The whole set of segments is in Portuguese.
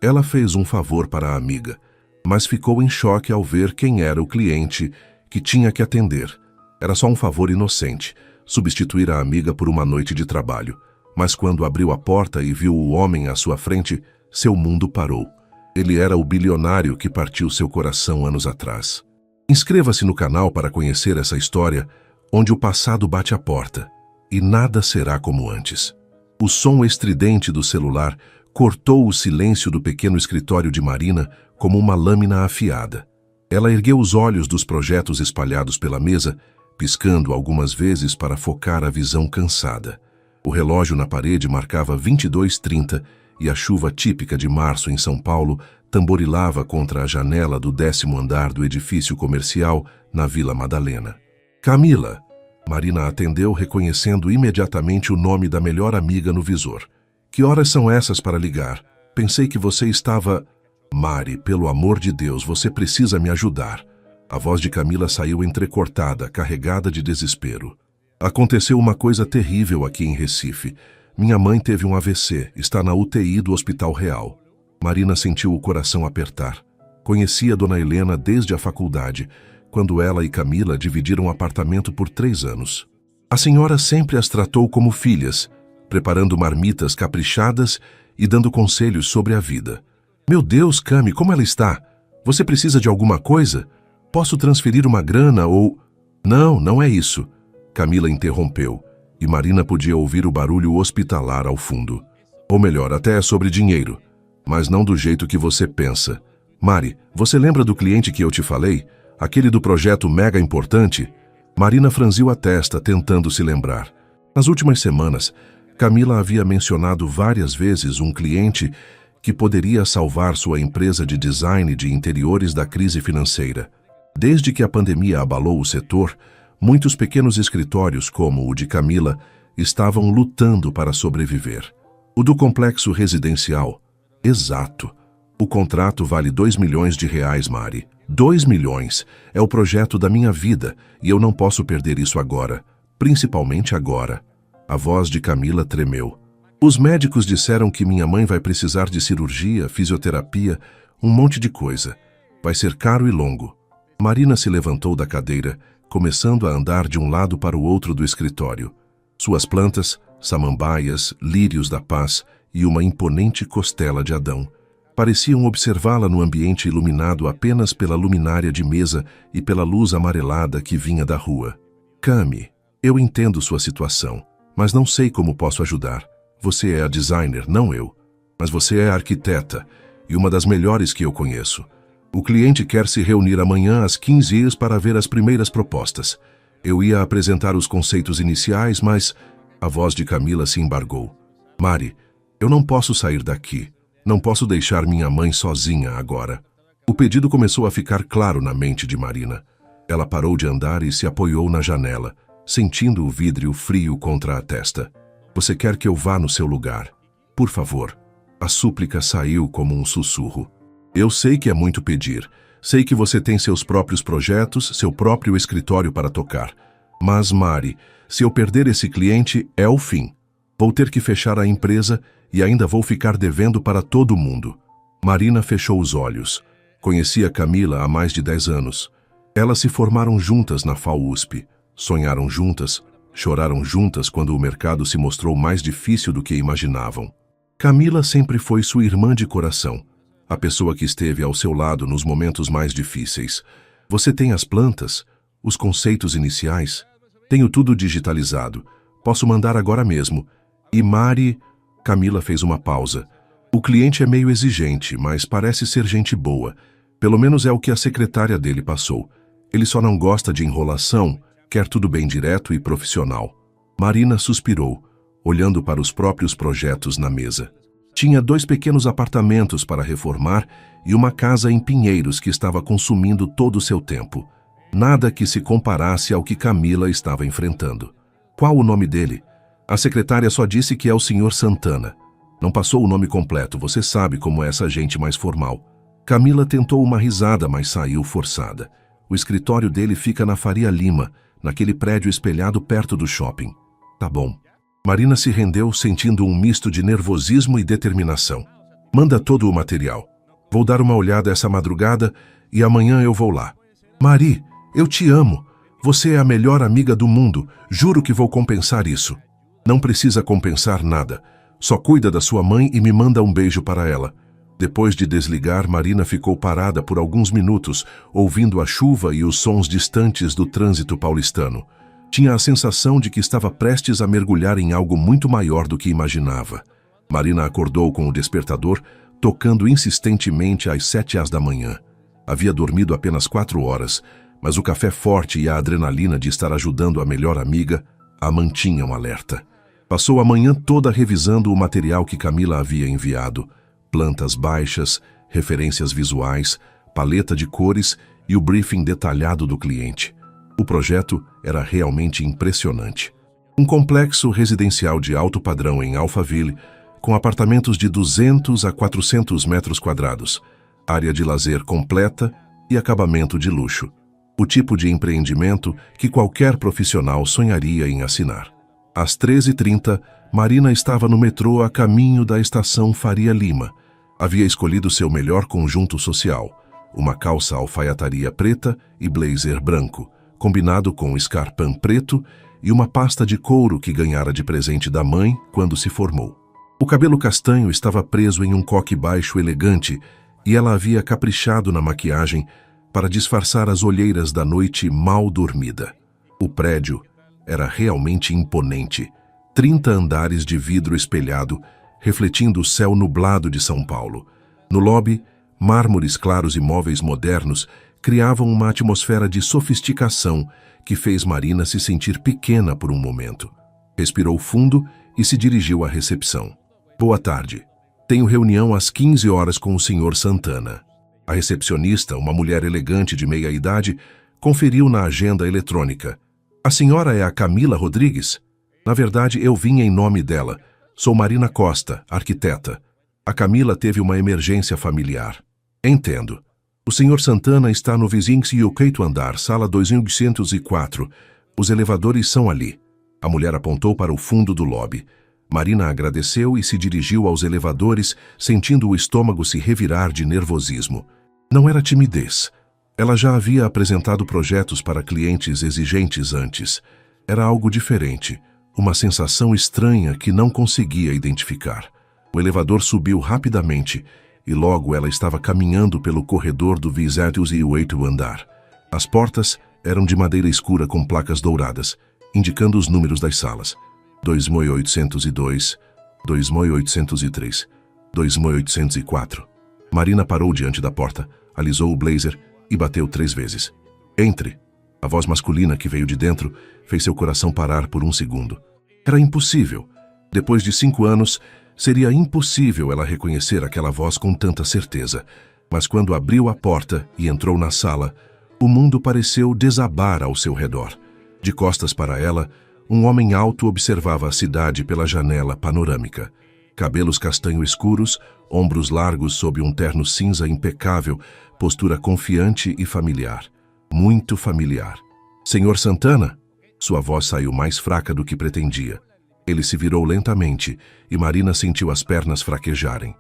Ela fez um favor para a amiga, mas ficou em choque ao ver quem era o cliente que tinha que atender. Era só um favor inocente, substituir a amiga por uma noite de trabalho. Mas quando abriu a porta e viu o homem à sua frente, seu mundo parou. Ele era o bilionário que partiu seu coração anos atrás. Inscreva-se no canal para conhecer essa história, onde o passado bate a porta, e nada será como antes. O som estridente do celular cortou o silêncio do pequeno escritório de Marina como uma lâmina afiada. Ela ergueu os olhos dos projetos espalhados pela mesa, piscando algumas vezes para focar a visão cansada. O relógio na parede marcava 22h30 e a chuva típica de março em São Paulo tamborilava contra a janela do 10º andar do edifício comercial na Vila Madalena. Camila! Marina atendeu, reconhecendo imediatamente o nome da melhor amiga no visor. Que horas são essas para ligar? Pensei que você estava... Mari, pelo amor de Deus, você precisa me ajudar. A voz de Camila saiu entrecortada, carregada de desespero. Aconteceu uma coisa terrível aqui em Recife. Minha mãe teve um AVC, está na UTI do Hospital Real. Marina sentiu o coração apertar. Conhecia Dona Helena desde a faculdade, quando ela e Camila dividiram um apartamento por 3 anos. A senhora sempre as tratou como filhas, preparando marmitas caprichadas e dando conselhos sobre a vida. Meu Deus, Cami, como ela está? Você precisa de alguma coisa? Posso transferir uma grana ou... Não, não é isso. Camila interrompeu, e Marina podia ouvir o barulho hospitalar ao fundo. Ou melhor, até é sobre dinheiro, mas não do jeito que você pensa. Mari, você lembra do cliente que eu te falei? Aquele do projeto mega importante? Marina franziu a testa, tentando se lembrar. Nas últimas semanas, Camila havia mencionado várias vezes um cliente que poderia salvar sua empresa de design de interiores da crise financeira. Desde que a pandemia abalou o setor, muitos pequenos escritórios, como o de Camila, estavam lutando para sobreviver. O do complexo residencial. Exato. O contrato vale R$2 milhões, Mari. 2 milhões. É o projeto da minha vida e eu não posso perder isso agora. Principalmente agora. A voz de Camila tremeu. Os médicos disseram que minha mãe vai precisar de cirurgia, fisioterapia, um monte de coisa. Vai ser caro e longo. Marina se levantou da cadeira, começando a andar de um lado para o outro do escritório. Suas plantas, samambaias, lírios da paz e uma imponente costela de Adão pareciam observá-la no ambiente iluminado apenas pela luminária de mesa e pela luz amarelada que vinha da rua. Cami, eu entendo sua situação, mas não sei como posso ajudar. Você é a designer, não eu. Mas você é a arquiteta e uma das melhores que eu conheço. O cliente quer se reunir amanhã às 15h para ver as primeiras propostas. Eu ia apresentar os conceitos iniciais, mas... A voz de Camila se embargou. Mari, eu não posso sair daqui. Não posso deixar minha mãe sozinha agora. O pedido começou a ficar claro na mente de Marina. Ela parou de andar e se apoiou na janela, sentindo o vidro frio contra a testa. Você quer que eu vá no seu lugar? Por favor. A súplica saiu como um sussurro. Eu sei que é muito pedir. Sei que você tem seus próprios projetos, seu próprio escritório para tocar. Mas, Mari, se eu perder esse cliente, é o fim. Vou ter que fechar a empresa e ainda vou ficar devendo para todo mundo. Marina fechou os olhos. Conhecia Camila há mais de 10 anos. Elas se formaram juntas na FAUSP. Sonharam juntas, choraram juntas quando o mercado se mostrou mais difícil do que imaginavam. Camila sempre foi sua irmã de coração. A pessoa que esteve ao seu lado nos momentos mais difíceis. Você tem as plantas, os conceitos iniciais. Tenho tudo digitalizado. Posso mandar agora mesmo. E Mari... Camila fez uma pausa. O cliente é meio exigente, mas parece ser gente boa. Pelo menos é o que a secretária dele passou. Ele só não gosta de enrolação, quer tudo bem direto e profissional. Marina suspirou, olhando para os próprios projetos na mesa. Tinha 2 pequenos apartamentos para reformar e uma casa em Pinheiros que estava consumindo todo o seu tempo. Nada que se comparasse ao que Camila estava enfrentando. Qual o nome dele? A secretária só disse que é o Sr. Santana. Não passou o nome completo, você sabe como é essa gente mais formal. Camila tentou uma risada, mas saiu forçada. O escritório dele fica na Faria Lima, naquele prédio espelhado perto do shopping. Tá bom. Marina se rendeu, sentindo um misto de nervosismo e determinação. Manda todo o material. Vou dar uma olhada essa madrugada e amanhã eu vou lá. Mari, eu te amo. Você é a melhor amiga do mundo. Juro que vou compensar isso. Não precisa compensar nada. Só cuida da sua mãe e me manda um beijo para ela. Depois de desligar, Marina ficou parada por alguns minutos, ouvindo a chuva e os sons distantes do trânsito paulistano. Tinha a sensação de que estava prestes a mergulhar em algo muito maior do que imaginava. Marina acordou com o despertador, tocando insistentemente às 7h da manhã. Havia dormido apenas 4 horas, mas o café forte e a adrenalina de estar ajudando a melhor amiga a mantinham alerta. Passou a manhã toda revisando o material que Camila havia enviado. Plantas baixas, referências visuais, paleta de cores e o briefing detalhado do cliente. O projeto era realmente impressionante. Um complexo residencial de alto padrão em Alphaville, com apartamentos de 200 a 400 metros quadrados, área de lazer completa e acabamento de luxo. O tipo de empreendimento que qualquer profissional sonharia em assinar. Às 13h30, Marina estava no metrô a caminho da estação Faria Lima. Havia escolhido seu melhor conjunto social, uma calça alfaiataria preta e blazer branco, combinado com escarpão preto e uma pasta de couro que ganhara de presente da mãe quando se formou. O cabelo castanho estava preso em um coque baixo elegante e ela havia caprichado na maquiagem para disfarçar as olheiras da noite mal dormida. O prédio era realmente imponente. 30 andares de vidro espelhado, refletindo o céu nublado de São Paulo. No lobby, mármores claros e móveis modernos criavam uma atmosfera de sofisticação que fez Marina se sentir pequena por um momento. Respirou fundo e se dirigiu à recepção. Boa tarde. Tenho reunião às 15 horas com o Sr. Santana. A recepcionista, uma mulher elegante de meia-idade, conferiu na agenda eletrônica. A senhora é a Camila Rodrigues? Na verdade, eu vim em nome dela. Sou Marina Costa, arquiteta. A Camila teve uma emergência familiar. Entendo. O Sr. Santana está no vizinho quinto andar, sala 2804. Os elevadores são ali. A mulher apontou para o fundo do lobby. Marina agradeceu e se dirigiu aos elevadores, sentindo o estômago se revirar de nervosismo. Não era timidez. Ela já havia apresentado projetos para clientes exigentes antes. Era algo diferente, uma sensação estranha que não conseguia identificar. O elevador subiu rapidamente e logo ela estava caminhando pelo corredor do 28º andar. As portas eram de madeira escura com placas douradas, indicando os números das salas. 2802, 2803, 2804. Marina parou diante da porta, alisou o blazer e bateu 3 vezes. Entre! A voz masculina que veio de dentro fez seu coração parar por um segundo. Era impossível. Depois de 5 anos, seria impossível ela reconhecer aquela voz com tanta certeza. Mas quando abriu a porta e entrou na sala, o mundo pareceu desabar ao seu redor. De costas para ela, um homem alto observava a cidade pela janela panorâmica. Cabelos castanho escuros, ombros largos sob um terno cinza impecável, postura confiante e familiar. Muito familiar. Senhor Santana? Sua voz saiu mais fraca do que pretendia. Ele se virou lentamente e Marina sentiu as pernas fraquejarem.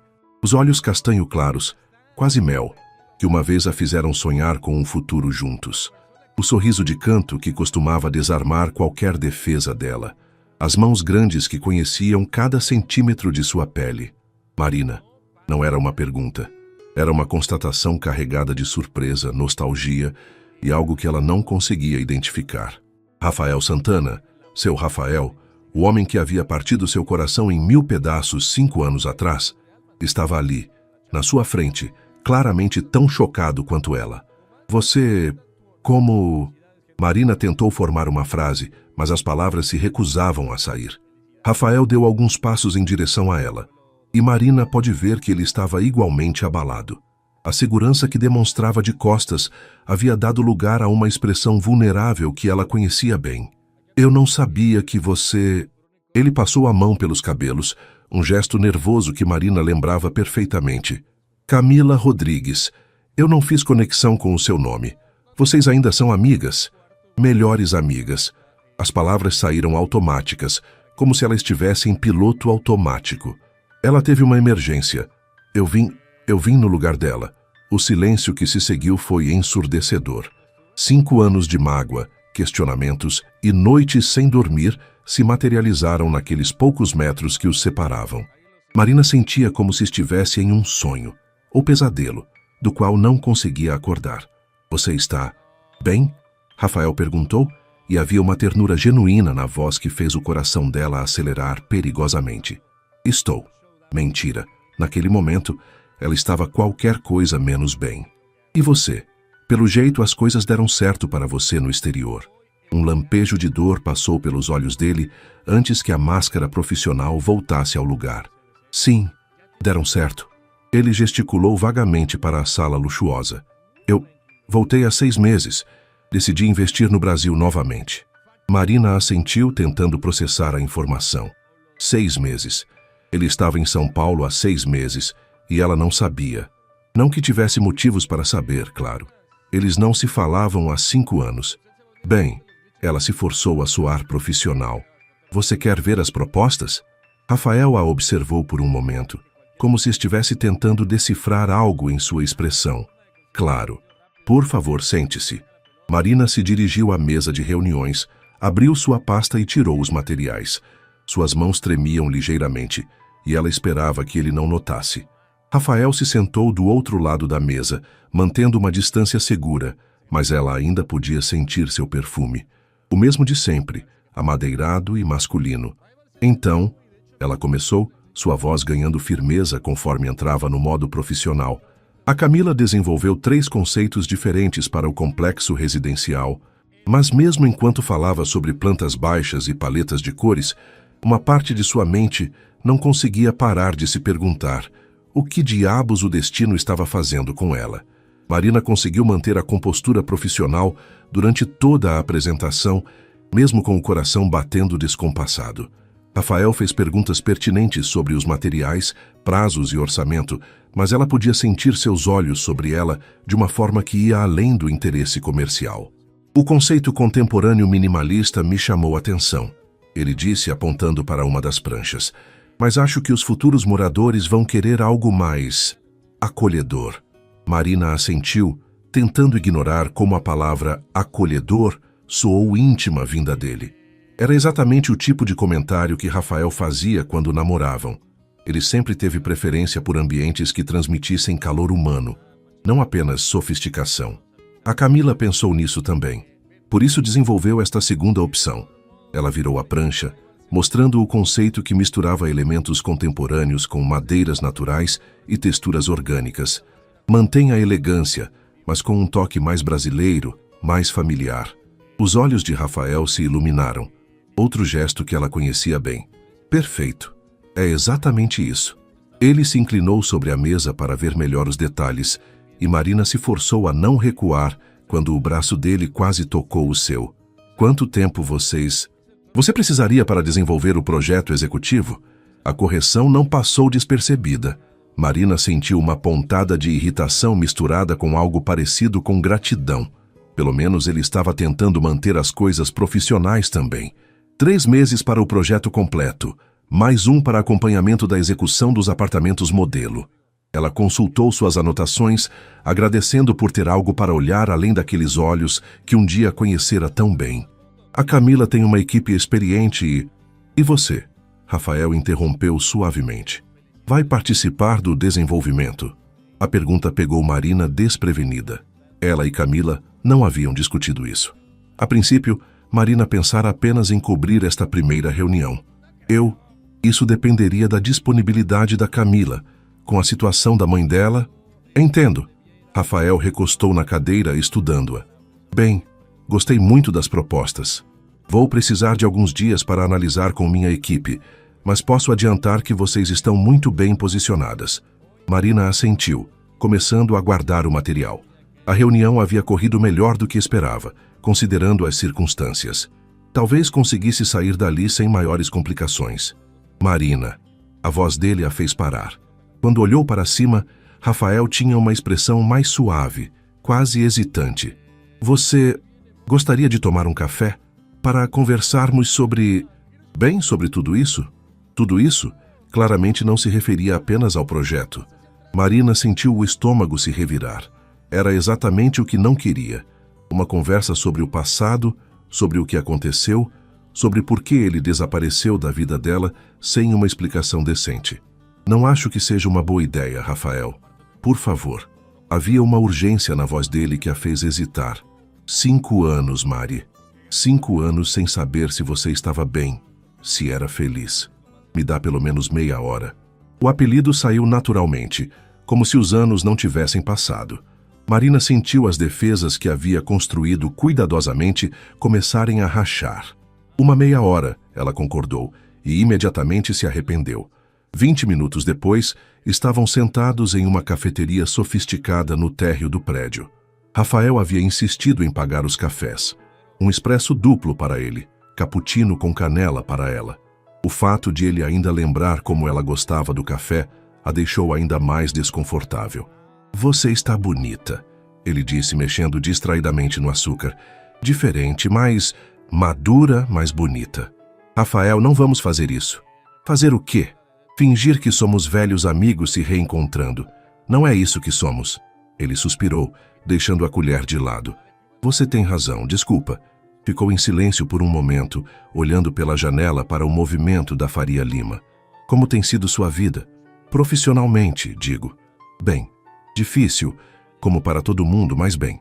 Os olhos castanho claros, quase mel, que uma vez a fizeram sonhar com um futuro juntos. O sorriso de canto que costumava desarmar qualquer defesa dela. As mãos grandes que conheciam cada centímetro de sua pele. Marina. Não era uma pergunta. Era uma constatação carregada de surpresa, nostalgia e algo que ela não conseguia identificar. Rafael Santana, seu Rafael, o homem que havia partido seu coração em 1000 pedaços 5 anos atrás, estava ali, na sua frente, claramente tão chocado quanto ela. Você... como... Marina tentou formar uma frase, mas as palavras se recusavam a sair. Rafael deu alguns passos em direção a ela, e Marina pode ver que ele estava igualmente abalado. A segurança que demonstrava de costas havia dado lugar a uma expressão vulnerável que ela conhecia bem. Eu não sabia que você... Ele passou a mão pelos cabelos, um gesto nervoso que Marina lembrava perfeitamente. Camila Rodrigues. Eu não fiz conexão com o seu nome. Vocês ainda são amigas? Melhores amigas. As palavras saíram automáticas, como se ela estivesse em piloto automático. Ela teve uma emergência. Eu vim no lugar dela. O silêncio que se seguiu foi ensurdecedor. 5 anos de mágoa, questionamentos e noites sem dormir se materializaram naqueles poucos metros que os separavam. Marina sentia como se estivesse em um sonho, ou pesadelo, do qual não conseguia acordar. Você está bem? Rafael perguntou, e havia uma ternura genuína na voz que fez o coração dela acelerar perigosamente. Estou. Mentira. Naquele momento, ela estava qualquer coisa menos bem. E você? Pelo jeito, as coisas deram certo para você no exterior. Um lampejo de dor passou pelos olhos dele antes que a máscara profissional voltasse ao lugar. Sim, deram certo. Ele gesticulou vagamente para a sala luxuosa. Eu voltei há 6 meses. Decidi investir no Brasil novamente. Marina assentiu, tentando processar a informação. 6 meses. Ele estava em São Paulo há 6 meses e ela não sabia. Não que tivesse motivos para saber, claro. Eles não se falavam há 5 anos. Bem, ela se forçou a soar profissional. Você quer ver as propostas? Rafael a observou por um momento, como se estivesse tentando decifrar algo em sua expressão. Claro. Por favor, sente-se. Marina se dirigiu à mesa de reuniões, abriu sua pasta e tirou os materiais. Suas mãos tremiam ligeiramente, e ela esperava que ele não notasse. Rafael se sentou do outro lado da mesa, mantendo uma distância segura, mas ela ainda podia sentir seu perfume. O mesmo de sempre, amadeirado e masculino. Então, ela começou, sua voz ganhando firmeza conforme entrava no modo profissional. A Camila desenvolveu 3 conceitos diferentes para o complexo residencial, mas mesmo enquanto falava sobre plantas baixas e paletas de cores, uma parte de sua mente não conseguia parar de se perguntar o que diabos o destino estava fazendo com ela. Marina conseguiu manter a compostura profissional durante toda a apresentação, mesmo com o coração batendo descompassado. Rafael fez perguntas pertinentes sobre os materiais, prazos e orçamento, mas ela podia sentir seus olhos sobre ela de uma forma que ia além do interesse comercial. O conceito contemporâneo minimalista me chamou a atenção, ele disse apontando para uma das pranchas. Mas acho que os futuros moradores vão querer algo mais acolhedor. Marina assentiu, tentando ignorar como a palavra acolhedor soou íntima vinda dele. Era exatamente o tipo de comentário que Rafael fazia quando namoravam. Ele sempre teve preferência por ambientes que transmitissem calor humano, não apenas sofisticação. A Camila pensou nisso também. Por isso desenvolveu esta segunda opção. Ela virou a prancha, mostrando o conceito que misturava elementos contemporâneos com madeiras naturais e texturas orgânicas. Mantém a elegância, mas com um toque mais brasileiro, mais familiar. Os olhos de Rafael se iluminaram. Outro gesto que ela conhecia bem. Perfeito. É exatamente isso. Ele se inclinou sobre a mesa para ver melhor os detalhes, e Marina se forçou a não recuar quando o braço dele quase tocou o seu. Quanto tempo Você precisaria para desenvolver o projeto executivo? A correção não passou despercebida. Marina sentiu uma pontada de irritação misturada com algo parecido com gratidão. Pelo menos ele estava tentando manter as coisas profissionais também. 3 meses para o projeto completo, mais 1 para acompanhamento da execução dos apartamentos modelo. Ela consultou suas anotações, agradecendo por ter algo para olhar além daqueles olhos que um dia conhecera tão bem. A Camila tem uma equipe experiente e... E você? Rafael interrompeu suavemente. Vai participar do desenvolvimento? A pergunta pegou Marina desprevenida. Ela e Camila não haviam discutido isso. A princípio, Marina pensara apenas em cobrir esta primeira reunião. Isso dependeria da disponibilidade da Camila. Com a situação da mãe dela... Entendo. Rafael recostou na cadeira estudando-a. Bem, gostei muito das propostas. Vou precisar de alguns dias para analisar com minha equipe, mas posso adiantar que vocês estão muito bem posicionadas. Marina assentiu, começando a guardar o material. A reunião havia corrido melhor do que esperava, considerando as circunstâncias. Talvez conseguisse sair dali sem maiores complicações. Marina. A voz dele a fez parar. Quando olhou para cima, Rafael tinha uma expressão mais suave, quase hesitante. Você gostaria de tomar um café? Para conversarmos sobre tudo isso? Tudo isso claramente não se referia apenas ao projeto. Marina sentiu o estômago se revirar. Era exatamente o que não queria. Uma conversa sobre o passado, sobre o que aconteceu, sobre por que ele desapareceu da vida dela sem uma explicação decente. Não acho que seja uma boa ideia, Rafael. Por favor. Havia uma urgência na voz dele que a fez hesitar. 5 anos, Mari. 5 anos sem saber se você estava bem, se era feliz. Me dá pelo menos meia hora. O apelido saiu naturalmente, como se os anos não tivessem passado. Marina sentiu as defesas que havia construído cuidadosamente começarem a rachar. Uma meia hora, ela concordou, e imediatamente se arrependeu. 20 minutos depois, estavam sentados em uma cafeteria sofisticada no térreo do prédio. Rafael havia insistido em pagar os cafés. Um expresso duplo para ele, cappuccino com canela para ela. O fato de ele ainda lembrar como ela gostava do café a deixou ainda mais desconfortável. Você está bonita, ele disse mexendo distraidamente no açúcar. Diferente, mais madura, mais bonita. Rafael, não vamos fazer isso. Fazer o quê? Fingir que somos velhos amigos se reencontrando. Não é isso que somos. Ele suspirou, deixando a colher de lado. Você tem razão, desculpa. Ficou em silêncio por um momento, olhando pela janela para o movimento da Faria Lima. Como tem sido sua vida? Profissionalmente, digo. Bem. Difícil, como para todo mundo, mas bem.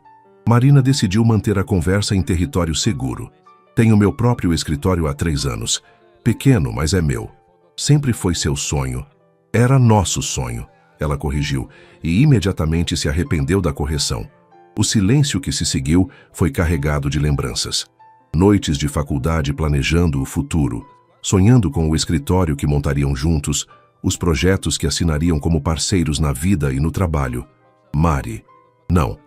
Marina decidiu manter a conversa em território seguro. Tenho meu próprio escritório há 3 anos. Pequeno, mas é meu. Sempre foi seu sonho. Era nosso sonho, ela corrigiu, e imediatamente se arrependeu da correção. O silêncio que se seguiu foi carregado de lembranças. Noites de faculdade planejando o futuro, sonhando com o escritório que montariam juntos, os projetos que assinariam como parceiros na vida e no trabalho. Mari. Não.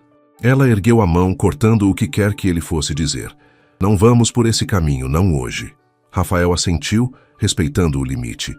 Ela ergueu a mão, cortando o que quer que ele fosse dizer. Não vamos por esse caminho, não hoje. Rafael assentiu, respeitando o limite.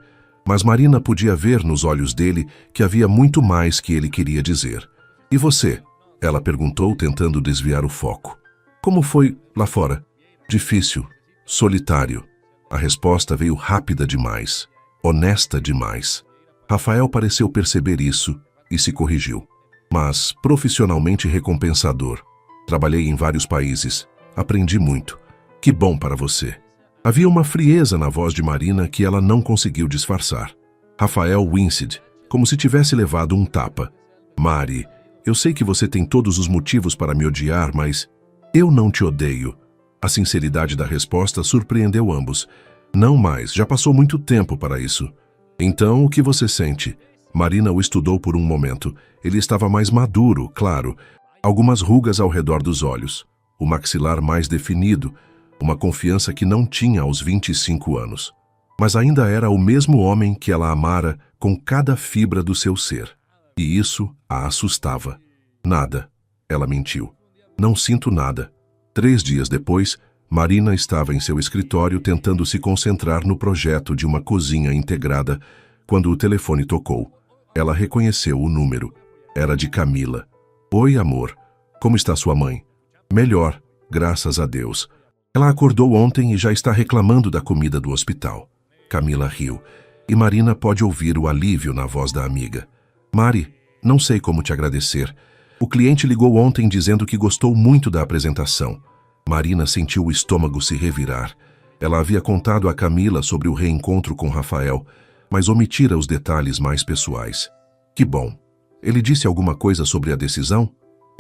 Mas Marina podia ver nos olhos dele que havia muito mais que ele queria dizer. E você? Ela perguntou, tentando desviar o foco. Como foi lá fora? Difícil. Solitário. A resposta veio rápida demais. Honesta demais. Rafael pareceu perceber isso e se corrigiu. Mas profissionalmente recompensador. Trabalhei em vários países. Aprendi muito. Que bom para você. Havia uma frieza na voz de Marina que ela não conseguiu disfarçar. Rafael winced, como se tivesse levado um tapa. Mari, eu sei que você tem todos os motivos para me odiar, mas eu não te odeio. A sinceridade da resposta surpreendeu ambos. Não mais, já passou muito tempo para isso. Então, o que você sente? Marina o estudou por um momento. Ele estava mais maduro, claro. Algumas rugas ao redor dos olhos. O maxilar mais definido. Uma confiança que não tinha aos 25 anos. Mas ainda era o mesmo homem que ela amara com cada fibra do seu ser. E isso a assustava. Nada. Ela mentiu. Não sinto nada. 3 dias depois, Marina estava em seu escritório tentando se concentrar no projeto de uma cozinha integrada quando o telefone tocou. Ela reconheceu o número. Era de Camila. Oi, amor. Como está sua mãe? Melhor, graças a Deus. Ela acordou ontem e já está reclamando da comida do hospital. Camila riu, e Marina pode ouvir o alívio na voz da amiga. Mari, não sei como te agradecer. O cliente ligou ontem dizendo que gostou muito da apresentação. Marina sentiu o estômago se revirar. Ela havia contado a Camila sobre o reencontro com Rafael, mas omitira os detalhes mais pessoais. Que bom. Ele disse alguma coisa sobre a decisão?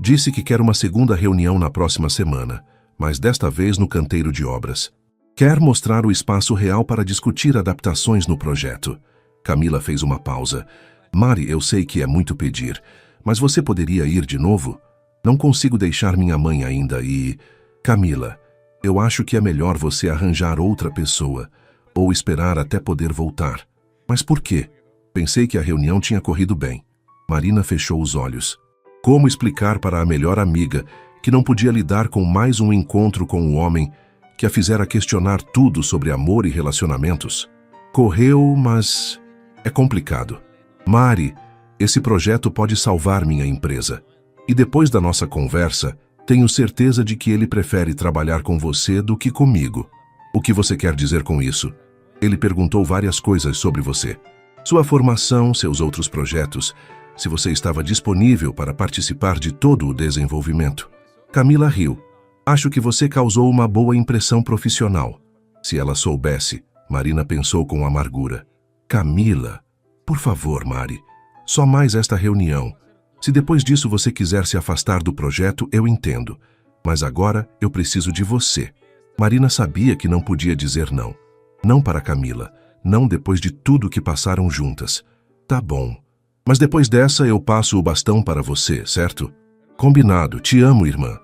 Disse que quer uma segunda reunião na próxima semana, mas desta vez no canteiro de obras. Quer mostrar o espaço real para discutir adaptações no projeto. Camila fez uma pausa. Mari, eu sei que é muito pedir, mas você poderia ir de novo? Não consigo deixar minha mãe ainda e... Camila, eu acho que é melhor você arranjar outra pessoa, ou esperar até poder voltar. Mas por quê? Pensei que a reunião tinha corrido bem. Marina fechou os olhos. Como explicar para a melhor amiga que não podia lidar com mais um encontro com um homem que a fizera questionar tudo sobre amor e relacionamentos? Correu, mas é complicado. Mari, esse projeto pode salvar minha empresa. E depois da nossa conversa, tenho certeza de que ele prefere trabalhar com você do que comigo. O que você quer dizer com isso? Ele perguntou várias coisas sobre você. Sua formação, seus outros projetos. se você estava disponível para participar de todo o desenvolvimento. Camila riu. Acho que você causou uma boa impressão profissional. Se ela soubesse, Marina pensou com amargura. Camila, por favor, Mari, só mais esta reunião. Se depois disso você quiser se afastar do projeto, eu entendo. Mas agora eu preciso de você. Marina sabia que não podia dizer não. Não para Camila, não depois de tudo que passaram juntas. Tá bom. Mas depois dessa eu passo o bastão para você, certo? Combinado, te amo, irmã.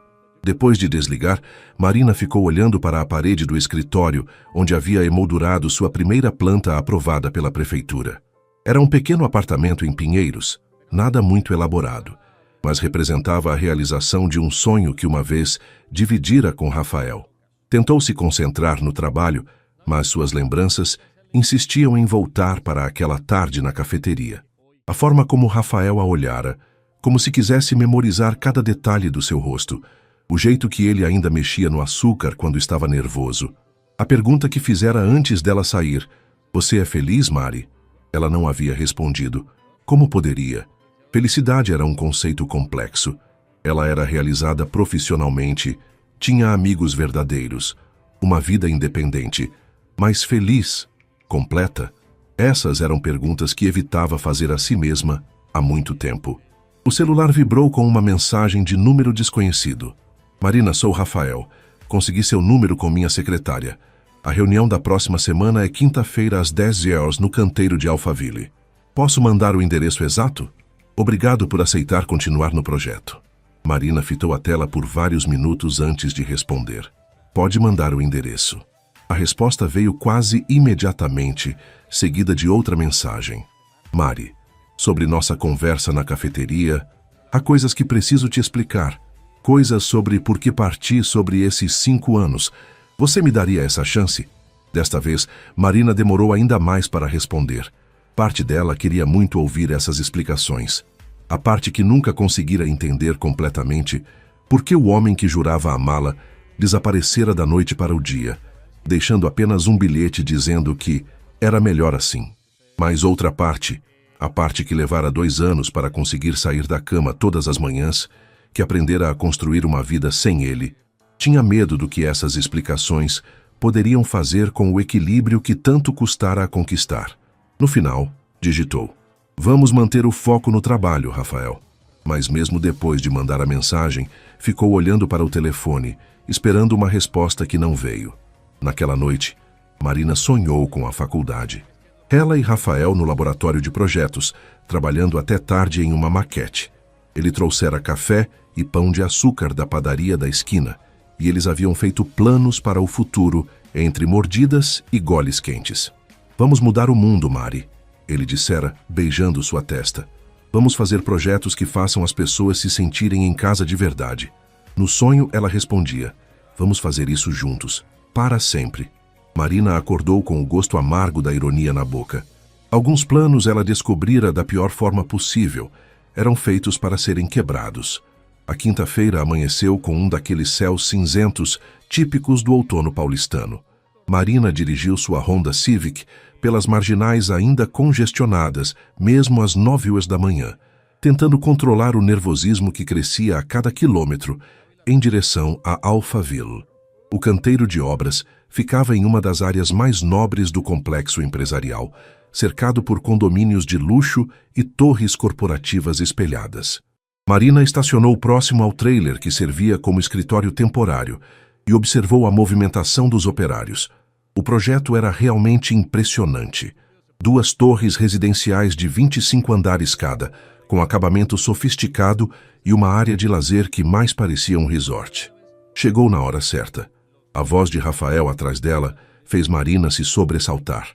Depois de desligar, Marina ficou olhando para a parede do escritório, onde havia emoldurado sua primeira planta aprovada pela prefeitura. Era um pequeno apartamento em Pinheiros, nada muito elaborado, mas representava a realização de um sonho que uma vez dividira com Rafael. Tentou se concentrar no trabalho, mas suas lembranças insistiam em voltar para aquela tarde na cafeteria. A forma como Rafael a olhara, como se quisesse memorizar cada detalhe do seu rosto, o jeito que ele ainda mexia no açúcar quando estava nervoso. A pergunta que fizera antes dela sair, "Você é feliz, Mari?" Ela não havia respondido. Como poderia? Felicidade era um conceito complexo. Ela era realizada profissionalmente, tinha amigos verdadeiros, uma vida independente, mas feliz, completa? Essas eram perguntas que evitava fazer a si mesma há muito tempo. O celular vibrou com uma mensagem de número desconhecido. Marina, sou Rafael. Consegui seu número com minha secretária. A reunião da próxima semana é quinta-feira às 10 horas no canteiro de Alphaville. Posso mandar o endereço exato? Obrigado por aceitar continuar no projeto. Marina fitou a tela por vários minutos antes de responder. Pode mandar o endereço. A resposta veio quase imediatamente, seguida de outra mensagem. Mari, sobre nossa conversa na cafeteria, há coisas que preciso te explicar. Coisas sobre por que parti sobre esses 5 anos. Você me daria essa chance? Desta vez, Marina demorou ainda mais para responder. Parte dela queria muito ouvir essas explicações. A parte que nunca conseguira entender completamente por que o homem que jurava amá-la desaparecera da noite para o dia, deixando apenas um bilhete dizendo que era melhor assim. Mas outra parte, a parte que levara 2 anos para conseguir sair da cama todas as manhãs, que aprendera a construir uma vida sem ele, tinha medo do que essas explicações poderiam fazer com o equilíbrio que tanto custara a conquistar. No final, digitou: "Vamos manter o foco no trabalho, Rafael." Mas mesmo depois de mandar a mensagem, ficou olhando para o telefone, esperando uma resposta que não veio. Naquela noite, Marina sonhou com a faculdade. Ela e Rafael no laboratório de projetos, trabalhando até tarde em uma maquete. Ele trouxera café e pão de açúcar da padaria da esquina, e eles haviam feito planos para o futuro entre mordidas e goles quentes. "Vamos mudar o mundo, Mari," ele dissera, beijando sua testa. "Vamos fazer projetos que façam as pessoas se sentirem em casa de verdade." No sonho, ela respondia: "Vamos fazer isso juntos, para sempre." Marina acordou com o gosto amargo da ironia na boca. Alguns planos ela descobrira da pior forma possível. Eram feitos para serem quebrados. A quinta-feira amanheceu com um daqueles céus cinzentos típicos do outono paulistano. Marina dirigiu sua Honda Civic pelas marginais ainda congestionadas, mesmo às 9 horas da manhã, tentando controlar o nervosismo que crescia a cada quilômetro em direção a Alphaville. O canteiro de obras ficava em uma das áreas mais nobres do complexo empresarial, cercado por condomínios de luxo e torres corporativas espelhadas. Marina estacionou próximo ao trailer que servia como escritório temporário e observou a movimentação dos operários. O projeto era realmente impressionante. 2 torres residenciais de 25 andares cada, com acabamento sofisticado e uma área de lazer que mais parecia um resort. Chegou na hora certa. A voz de Rafael atrás dela fez Marina se sobressaltar.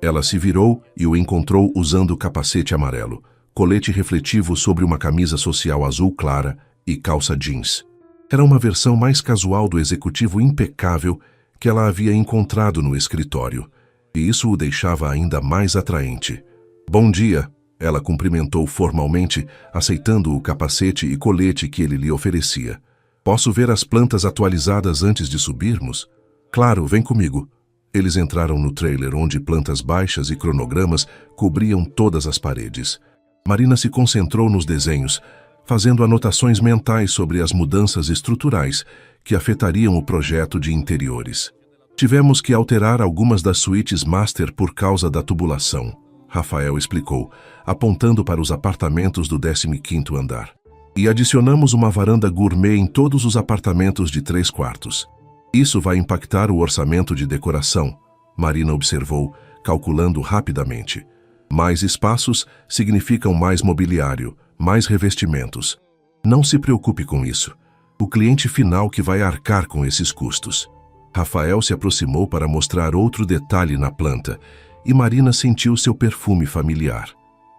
Ela se virou e o encontrou usando capacete amarelo, colete refletivo sobre uma camisa social azul clara e calça jeans. Era uma versão mais casual do executivo impecável que ela havia encontrado no escritório, e isso o deixava ainda mais atraente. "Bom dia," ela cumprimentou formalmente, aceitando o capacete e colete que ele lhe oferecia. "Posso ver as plantas atualizadas antes de subirmos?" "Claro, vem comigo." Eles entraram no trailer onde plantas baixas e cronogramas cobriam todas as paredes. Marina se concentrou nos desenhos, fazendo anotações mentais sobre as mudanças estruturais que afetariam o projeto de interiores. Tivemos que alterar algumas das suítes master por causa da tubulação, Rafael explicou, apontando para os apartamentos do 15º andar. E adicionamos uma varanda gourmet em todos os apartamentos de 3 quartos. Isso vai impactar o orçamento de decoração, Marina observou, calculando rapidamente. Mais espaços significam mais mobiliário, mais revestimentos. Não se preocupe com isso. O cliente final que vai arcar com esses custos. Rafael se aproximou para mostrar outro detalhe na planta, e Marina sentiu seu perfume familiar.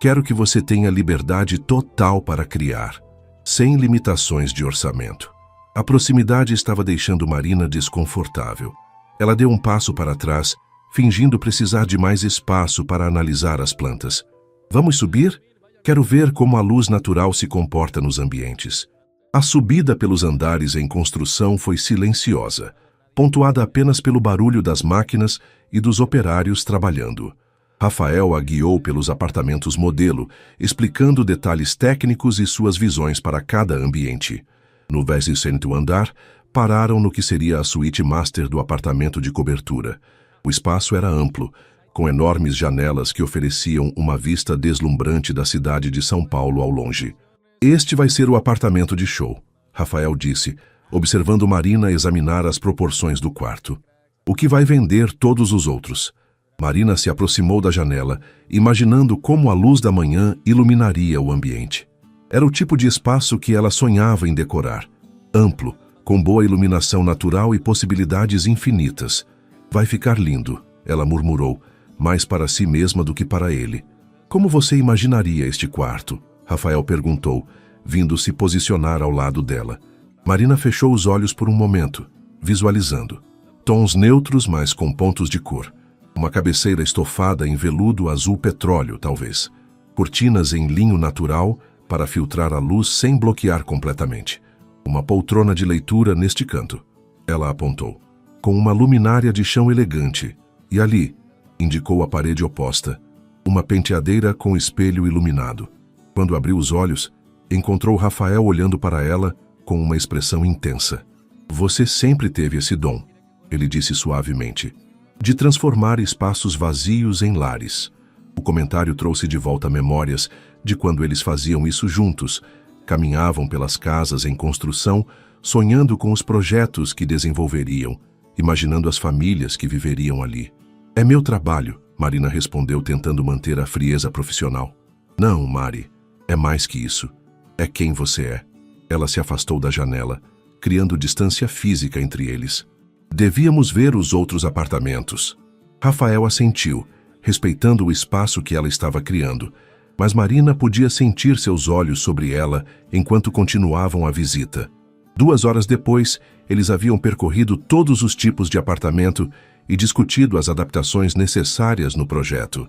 Quero que você tenha liberdade total para criar, sem limitações de orçamento. A proximidade estava deixando Marina desconfortável. Ela deu um passo para trás, fingindo precisar de mais espaço para analisar as plantas. Vamos subir? Quero ver como a luz natural se comporta nos ambientes. A subida pelos andares em construção foi silenciosa, pontuada apenas pelo barulho das máquinas e dos operários trabalhando. Rafael a guiou pelos apartamentos modelo, explicando detalhes técnicos e suas visões para cada ambiente. No 15º andar, pararam no que seria a suíte master do apartamento de cobertura. O espaço era amplo, com enormes janelas que ofereciam uma vista deslumbrante da cidade de São Paulo ao longe. Este vai ser o apartamento de show, Rafael disse, observando Marina examinar as proporções do quarto. O que vai vender todos os outros? Marina se aproximou da janela, imaginando como a luz da manhã iluminaria o ambiente. Era o tipo de espaço que ela sonhava em decorar. Amplo, com boa iluminação natural e possibilidades infinitas. Vai ficar lindo, ela murmurou, mais para si mesma do que para ele. Como você imaginaria este quarto? Rafael perguntou, vindo se posicionar ao lado dela. Marina fechou os olhos por um momento, visualizando. Tons neutros, mas com pontos de cor. Uma cabeceira estofada em veludo azul petróleo, talvez. Cortinas em linho natural para filtrar a luz sem bloquear completamente. Uma poltrona de leitura neste canto, ela apontou, com uma luminária de chão elegante. E ali, indicou a parede oposta, uma penteadeira com espelho iluminado. Quando abriu os olhos, encontrou Rafael olhando para ela com uma expressão intensa. Você sempre teve esse dom, ele disse suavemente, de transformar espaços vazios em lares. O comentário trouxe de volta memórias de quando eles faziam isso juntos, caminhavam pelas casas em construção, sonhando com os projetos que desenvolveriam, imaginando as famílias que viveriam ali. É meu trabalho, Marina respondeu tentando manter a frieza profissional. Não, Mari, é mais que isso. É quem você é. Ela se afastou da janela, criando distância física entre eles. Devíamos ver os outros apartamentos. Rafael assentiu, respeitando o espaço que ela estava criando, mas Marina podia sentir seus olhos sobre ela enquanto continuavam a visita. 2 horas depois, eles haviam percorrido todos os tipos de apartamento e discutido as adaptações necessárias no projeto.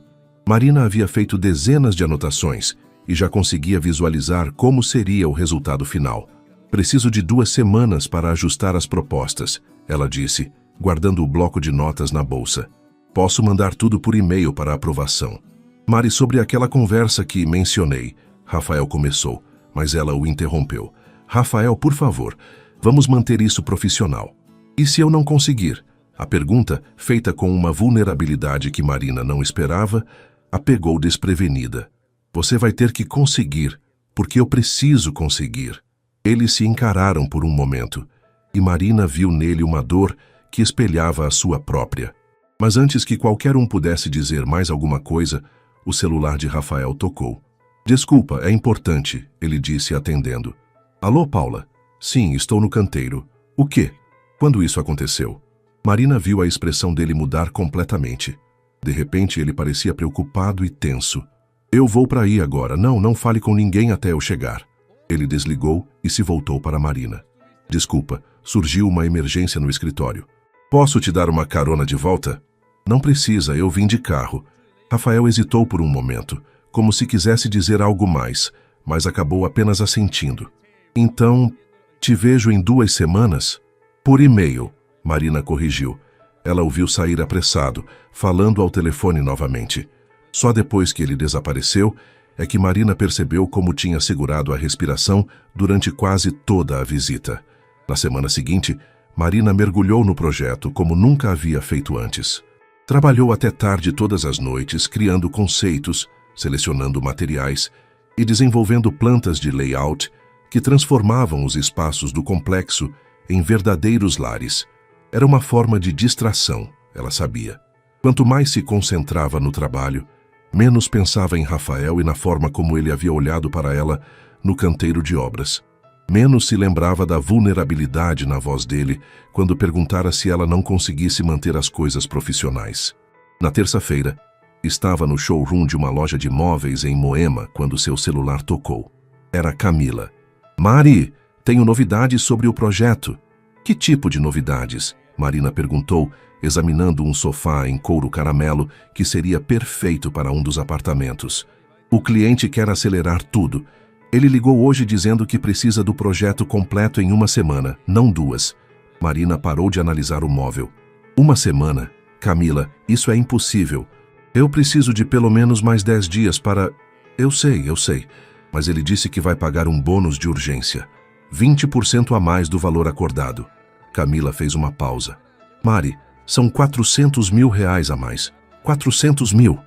Marina havia feito dezenas de anotações e já conseguia visualizar como seria o resultado final. Preciso de 2 semanas para ajustar as propostas, ela disse, guardando o bloco de notas na bolsa. Posso mandar tudo por e-mail para aprovação. Mari, sobre aquela conversa que mencionei, Rafael começou, mas ela o interrompeu. Rafael, por favor, vamos manter isso profissional. E se eu não conseguir? A pergunta, feita com uma vulnerabilidade que Marina não esperava, a pegou desprevenida. Você vai ter que conseguir, porque eu preciso conseguir. Eles se encararam por um momento, e Marina viu nele uma dor que espelhava a sua própria. Mas antes que qualquer um pudesse dizer mais alguma coisa, o celular de Rafael tocou. Desculpa, é importante, ele disse atendendo. Alô, Paula? Sim, estou no canteiro. O quê? Quando isso aconteceu? Marina viu a expressão dele mudar completamente. De repente, ele parecia preocupado e tenso. Eu vou para aí agora. Não fale com ninguém até eu chegar. Ele desligou e se voltou para Marina. Desculpa, surgiu uma emergência no escritório. Posso te dar uma carona de volta? Não precisa, eu vim de carro. Rafael hesitou por um momento, como se quisesse dizer algo mais, mas acabou apenas assentindo. Então, te vejo em 2 semanas? Por e-mail, Marina corrigiu. Ela o viu sair apressado, falando ao telefone novamente. Só depois que ele desapareceu, é que Marina percebeu como tinha segurado a respiração durante quase toda a visita. Na semana seguinte, Marina mergulhou no projeto como nunca havia feito antes. Trabalhou até tarde todas as noites, criando conceitos, selecionando materiais e desenvolvendo plantas de layout que transformavam os espaços do complexo em verdadeiros lares. Era uma forma de distração, ela sabia. Quanto mais se concentrava no trabalho, menos pensava em Rafael e na forma como ele havia olhado para ela no canteiro de obras. Menos se lembrava da vulnerabilidade na voz dele quando perguntara se ela não conseguisse manter as coisas profissionais. Na terça-feira, estava no showroom de uma loja de móveis em Moema quando seu celular tocou. Era Camila. "Mari, tenho novidades sobre o projeto." "Que tipo de novidades?" Marina perguntou, examinando um sofá em couro caramelo que seria perfeito para um dos apartamentos. "O cliente quer acelerar tudo. Ele ligou hoje dizendo que precisa do projeto completo em uma semana, não 2. Marina parou de analisar o móvel. "Uma semana? Camila, isso é impossível. Eu preciso de pelo menos mais 10 dias para..." Eu sei. Mas ele disse que vai pagar um bônus de urgência. 20% a mais do valor acordado. Camila fez uma pausa. "Mari, são 400 mil reais a mais. 400 mil.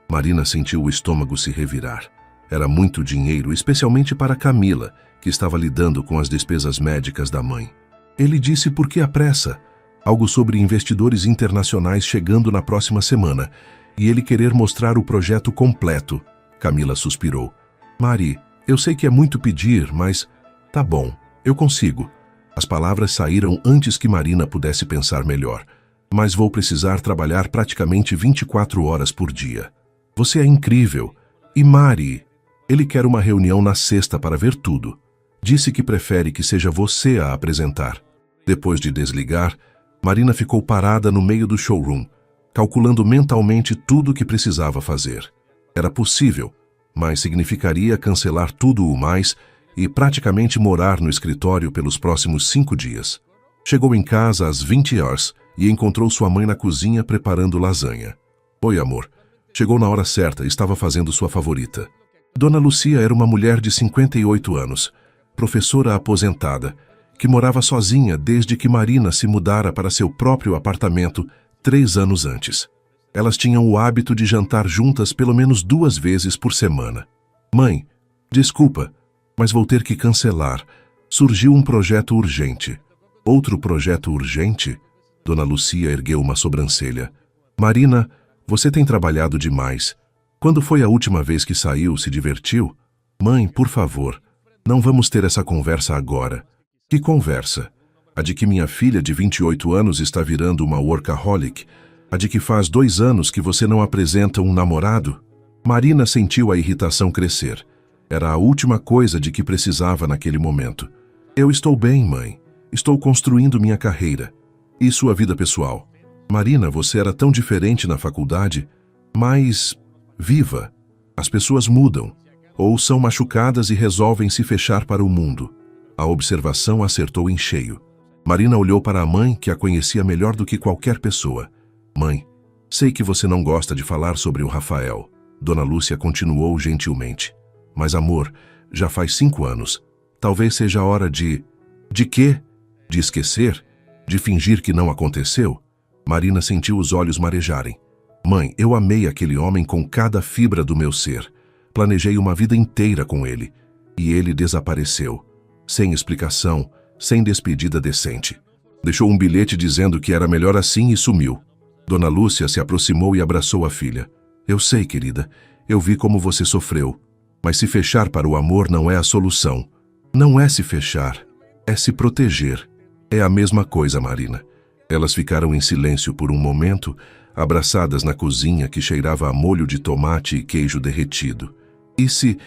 Marina sentiu o estômago se revirar. Era muito dinheiro, especialmente para Camila, que estava lidando com as despesas médicas da mãe. Ele disse por que a pressa. Algo sobre investidores internacionais chegando na próxima semana, e ele querer mostrar o projeto completo. Camila suspirou. "Mari, eu sei que é muito pedir, mas... Tá bom, eu consigo." As palavras saíram antes que Marina pudesse pensar melhor. "Mas vou precisar trabalhar praticamente 24 horas por dia." "Você é incrível. E Mari, ele quer uma reunião na sexta para ver tudo. Disse que prefere que seja você a apresentar." Depois de desligar, Marina ficou parada no meio do showroom, calculando mentalmente tudo o que precisava fazer. Era possível, mas significaria cancelar tudo o mais e praticamente morar no escritório pelos próximos 5 dias. Chegou em casa às 20 horas e encontrou sua mãe na cozinha preparando lasanha. "Oi, amor." Chegou na hora certa e estava fazendo sua favorita. Dona Lucia era uma mulher de 58 anos, professora aposentada, que morava sozinha desde que Marina se mudara para seu próprio apartamento 3 anos antes. Elas tinham o hábito de jantar juntas pelo menos 2 vezes por semana. "Mãe, desculpa, mas vou ter que cancelar. Surgiu um projeto urgente." "Outro projeto urgente?" Dona Lucia ergueu uma sobrancelha. "Marina, você tem trabalhado demais. Quando foi a última vez que saiu, se divertiu?" "Mãe, por favor, não vamos ter essa conversa agora." "Que conversa? A de que minha filha de 28 anos está virando uma workaholic? A de que faz 2 anos que você não apresenta um namorado?" Marina sentiu a irritação crescer. Era a última coisa de que precisava naquele momento. "Eu estou bem, mãe. Estou construindo minha carreira. E sua vida pessoal? Marina, você era tão diferente na faculdade, mas viva. As pessoas mudam, ou são machucadas e resolvem se fechar para o mundo." A observação acertou em cheio. Marina olhou para a mãe, que a conhecia melhor do que qualquer pessoa. "Mãe, sei que você não gosta de falar sobre o Rafael." Dona Lúcia continuou gentilmente. "Mas, amor, já faz 5 anos. Talvez seja a hora de... De quê? De esquecer? De fingir que não aconteceu?" Marina sentiu os olhos marejarem. "Mãe, eu amei aquele homem com cada fibra do meu ser. Planejei uma vida inteira com ele. E ele desapareceu. Sem explicação, sem despedida decente. Deixou um bilhete dizendo que era melhor assim e sumiu." Dona Lúcia se aproximou e abraçou a filha. "Eu sei, querida. Eu vi como você sofreu. Mas se fechar para o amor não é a solução. Não é se fechar, é se proteger. É a mesma coisa, Marina." Elas ficaram em silêncio por um momento, abraçadas na cozinha que cheirava a molho de tomate e queijo derretido. E se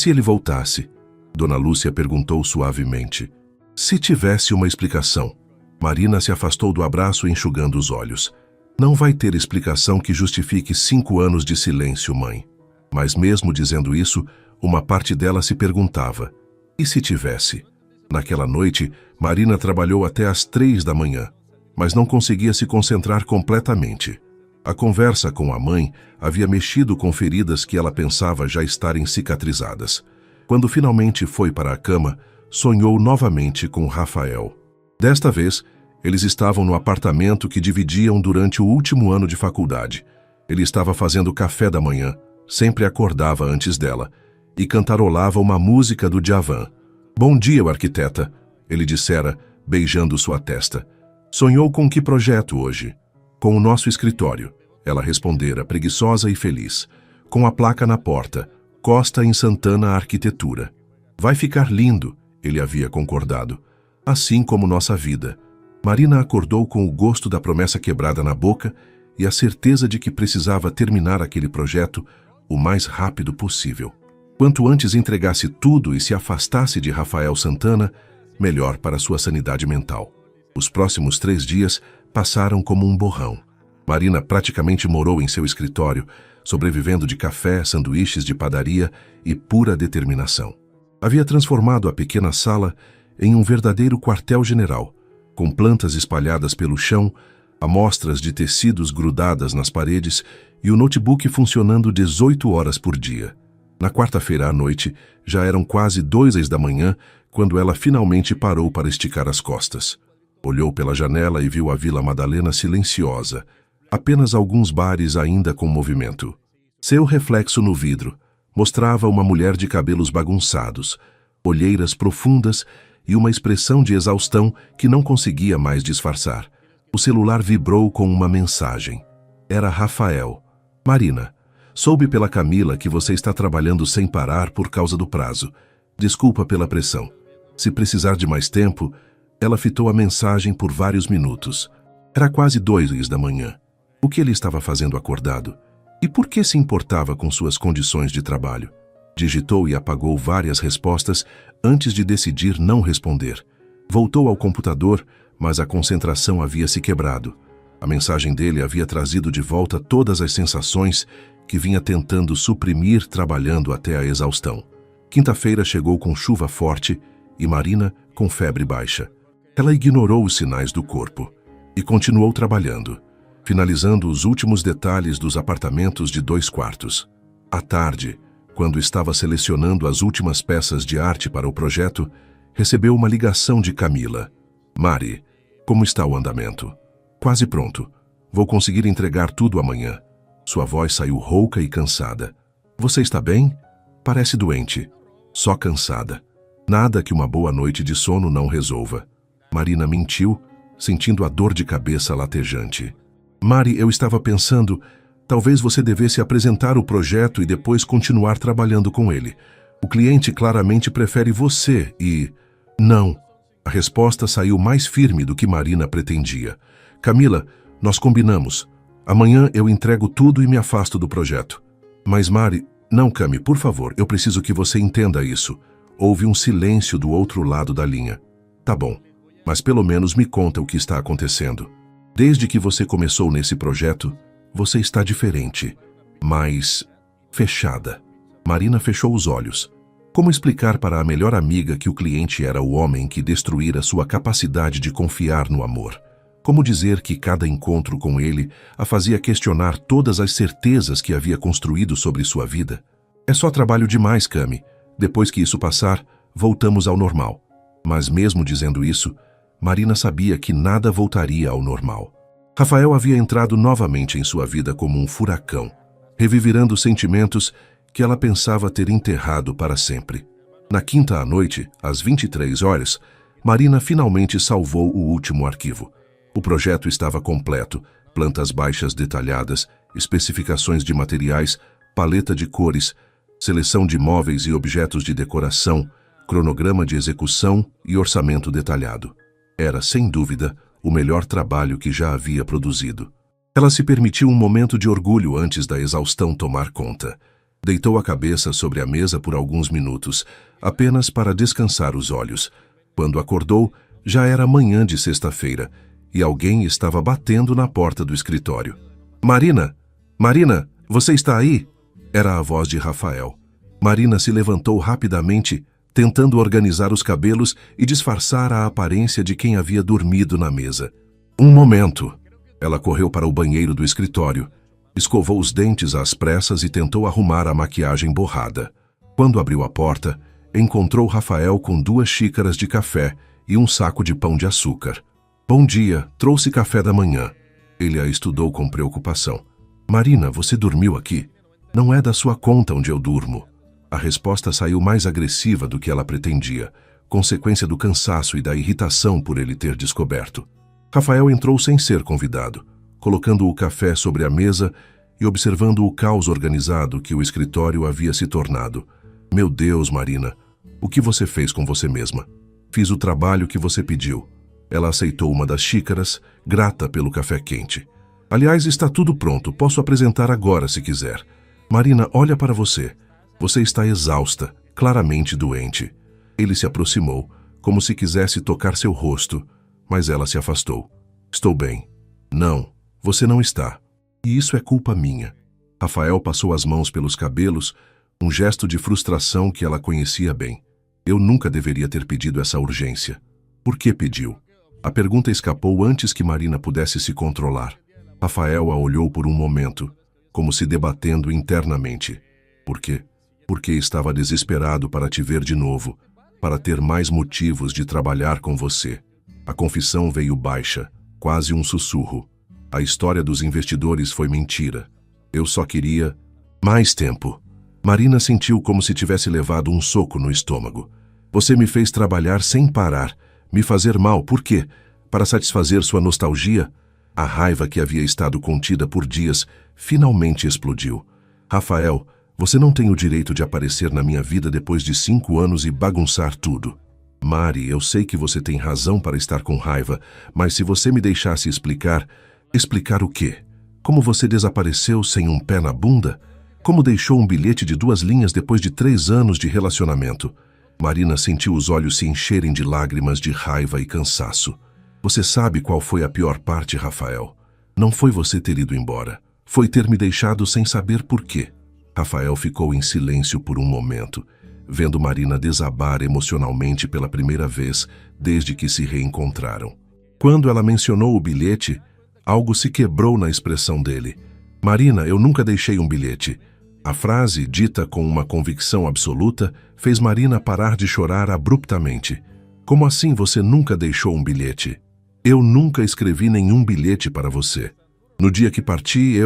ele voltasse?" Dona Lúcia perguntou suavemente. "Se tivesse uma explicação." Marina se afastou do abraço enxugando os olhos. "Não vai ter explicação que justifique 5 anos de silêncio, mãe." Mas mesmo dizendo isso, uma parte dela se perguntava, e se tivesse? Naquela noite, Marina trabalhou até às 3 da manhã, mas não conseguia se concentrar completamente. A conversa com a mãe havia mexido com feridas que ela pensava já estarem cicatrizadas. Quando finalmente foi para a cama, sonhou novamente com Rafael. Desta vez, eles estavam no apartamento que dividiam durante o último ano de faculdade. Ele estava fazendo café da manhã, sempre acordava antes dela, e cantarolava uma música do Djavan. "Bom dia, arquiteta", ele dissera, beijando sua testa. "Sonhou com que projeto hoje?" "Com o nosso escritório", ela respondera, preguiçosa e feliz. "Com a placa na porta, Costa em Santana Arquitetura." "Vai ficar lindo", ele havia concordado. "Assim como nossa vida." Marina acordou com o gosto da promessa quebrada na boca e a certeza de que precisava terminar aquele projeto o mais rápido possível. Quanto antes entregasse tudo e se afastasse de Rafael Santana, melhor para sua sanidade mental. Os próximos 3 dias passaram como um borrão. Marina praticamente morou em seu escritório, sobrevivendo de café, sanduíches de padaria e pura determinação. Havia transformado a pequena sala em um verdadeiro quartel-general, com plantas espalhadas pelo chão, amostras de tecidos grudadas nas paredes e o notebook funcionando 18 horas por dia. Na quarta-feira à noite, já eram quase 2 da manhã, quando ela finalmente parou para esticar as costas. Olhou pela janela e viu a Vila Madalena silenciosa, apenas alguns bares ainda com movimento. Seu reflexo no vidro mostrava uma mulher de cabelos bagunçados, olheiras profundas e uma expressão de exaustão que não conseguia mais disfarçar. O celular vibrou com uma mensagem. Era Rafael. "Marina, soube pela Camila que você está trabalhando sem parar por causa do prazo. Desculpa pela pressão. Se precisar de mais tempo..." Ela fitou a mensagem por vários minutos. Era quase 2 da manhã. O que ele estava fazendo acordado? E por que se importava com suas condições de trabalho? Digitou e apagou várias respostas antes de decidir não responder. Voltou ao computador, mas a concentração havia se quebrado. A mensagem dele havia trazido de volta todas as sensações que vinha tentando suprimir trabalhando até a exaustão. Quinta-feira chegou com chuva forte e Marina com febre baixa. Ela ignorou os sinais do corpo e continuou trabalhando, finalizando os últimos detalhes dos apartamentos de 2 quartos. À tarde, quando estava selecionando as últimas peças de arte para o projeto, recebeu uma ligação de Camila. "Mari, como está o andamento?" "Quase pronto. Vou conseguir entregar tudo amanhã." Sua voz saiu rouca e cansada. "Você está bem?" "Parece doente. Só cansada. Nada que uma boa noite de sono não resolva." Marina mentiu, sentindo a dor de cabeça latejante. "Mari, eu estava pensando, talvez você devesse apresentar o projeto e depois continuar trabalhando com ele. O cliente claramente prefere você e..." "Não." A resposta saiu mais firme do que Marina pretendia. "Camila, nós combinamos. Amanhã eu entrego tudo e me afasto do projeto." "Mas Mari..." "Não, Cami, por favor, eu preciso que você entenda isso." Houve um silêncio do outro lado da linha. "Tá bom, mas pelo menos me conta o que está acontecendo. Desde que você começou nesse projeto, você está diferente, mais fechada." Marina fechou os olhos. Como explicar para a melhor amiga que o cliente era o homem que destruíra sua capacidade de confiar no amor? Como dizer que cada encontro com ele a fazia questionar todas as certezas que havia construído sobre sua vida? "É só trabalho demais, Cami. Depois que isso passar, voltamos ao normal." Mas mesmo dizendo isso, Marina sabia que nada voltaria ao normal. Rafael havia entrado novamente em sua vida como um furacão, revivirando sentimentos que ela pensava ter enterrado para sempre. Na quinta à noite, às 23 horas, Marina finalmente salvou o último arquivo. O projeto estava completo: plantas baixas detalhadas, especificações de materiais, paleta de cores, seleção de móveis e objetos de decoração, cronograma de execução e orçamento detalhado. Era, sem dúvida, o melhor trabalho que já havia produzido. Ela se permitiu um momento de orgulho antes da exaustão tomar conta. Deitou a cabeça sobre a mesa por alguns minutos, apenas para descansar os olhos. Quando acordou, já era manhã de sexta-feira, e alguém estava batendo na porta do escritório. "Marina! Marina, você está aí?" Era a voz de Rafael. Marina se levantou rapidamente, tentando organizar os cabelos e disfarçar a aparência de quem havia dormido na mesa. "Um momento." Ela correu para o banheiro do escritório, escovou os dentes às pressas e tentou arrumar a maquiagem borrada. Quando abriu a porta, encontrou Rafael com 2 xícaras de café e um saco de pão de açúcar. Bom dia, trouxe café da manhã. Ele a estudou com preocupação. Marina, você dormiu aqui? Não é da sua conta onde eu durmo. A resposta saiu mais agressiva do que ela pretendia, consequência do cansaço e da irritação por ele ter descoberto. Rafael entrou sem ser convidado, colocando o café sobre a mesa e observando o caos organizado que o escritório havia se tornado. Meu Deus, Marina, o que você fez com você mesma? Fiz o trabalho que você pediu. Ela aceitou uma das xícaras, grata pelo café quente. Aliás, está tudo pronto, posso apresentar agora se quiser. Marina, olha para você. Você está exausta, claramente doente. Ele se aproximou, como se quisesse tocar seu rosto, mas ela se afastou. Estou bem. Não, você não está. E isso é culpa minha. Rafael passou as mãos pelos cabelos, um gesto de frustração que ela conhecia bem. Eu nunca deveria ter pedido essa urgência. Por que pediu? A pergunta escapou antes que Marina pudesse se controlar. Rafael a olhou por um momento, como se debatendo internamente. Por quê? Porque estava desesperado para te ver de novo, para ter mais motivos de trabalhar com você. A confissão veio baixa, quase um sussurro. A história dos investidores foi mentira. Eu só queria mais tempo. Marina sentiu como se tivesse levado um soco no estômago. Você me fez trabalhar sem parar, me fazer mal, por quê? Para satisfazer sua nostalgia? A raiva que havia estado contida por dias finalmente explodiu. Rafael, você não tem o direito de aparecer na minha vida depois de 5 anos e bagunçar tudo. Mari, eu sei que você tem razão para estar com raiva, mas se você me deixasse explicar... Explicar o quê? Como você desapareceu sem um pé na bunda? Como deixou um bilhete de 2 linhas depois de 3 anos de relacionamento? Marina sentiu os olhos se encherem de lágrimas de raiva e cansaço. Você sabe qual foi a pior parte, Rafael? Não foi você ter ido embora. Foi ter me deixado sem saber por quê. Rafael ficou em silêncio por um momento, vendo Marina desabar emocionalmente pela primeira vez desde que se reencontraram. Quando ela mencionou o bilhete, algo se quebrou na expressão dele. Marina, eu nunca deixei um bilhete. A frase, dita com uma convicção absoluta, fez Marina parar de chorar abruptamente. Como assim você nunca deixou um bilhete? Eu nunca escrevi nenhum bilhete para você. No dia que parti,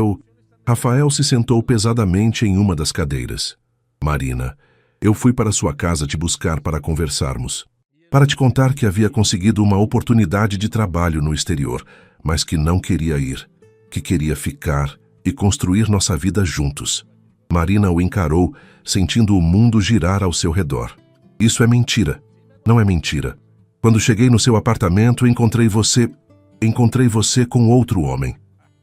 Rafael se sentou pesadamente em uma das cadeiras. Marina, eu fui para sua casa te buscar para conversarmos. Para te contar que havia conseguido uma oportunidade de trabalho no exterior, mas que não queria ir, que queria ficar e construir nossa vida juntos. Marina o encarou, sentindo o mundo girar ao seu redor. Isso é mentira. Não é mentira. Quando cheguei no seu apartamento, encontrei você com outro homem.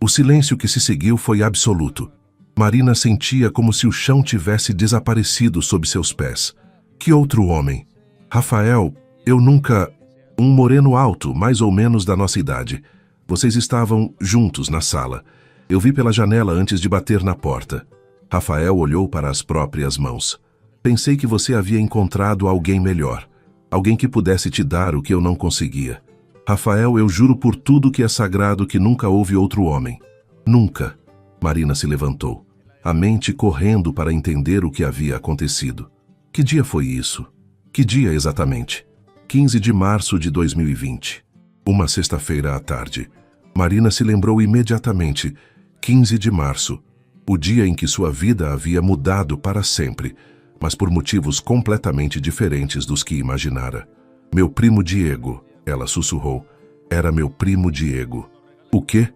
O silêncio que se seguiu foi absoluto. Marina sentia como se o chão tivesse desaparecido sob seus pés. Que outro homem? Rafael, eu nunca... Um moreno alto, mais ou menos da nossa idade. Vocês estavam juntos na sala. Eu vi pela janela antes de bater na porta. Rafael olhou para as próprias mãos. Pensei que você havia encontrado alguém melhor. Alguém que pudesse te dar o que eu não conseguia. Rafael, eu juro por tudo que é sagrado que nunca houve outro homem. Nunca. Marina se levantou, a mente correndo para entender o que havia acontecido. Que dia foi isso? Que dia exatamente? 15 de março de 2020. Uma sexta-feira à tarde. Marina se lembrou imediatamente. 15 de março. O dia em que sua vida havia mudado para sempre, mas por motivos completamente diferentes dos que imaginara. Meu primo Diego, ela sussurrou. Era meu primo Diego. O quê?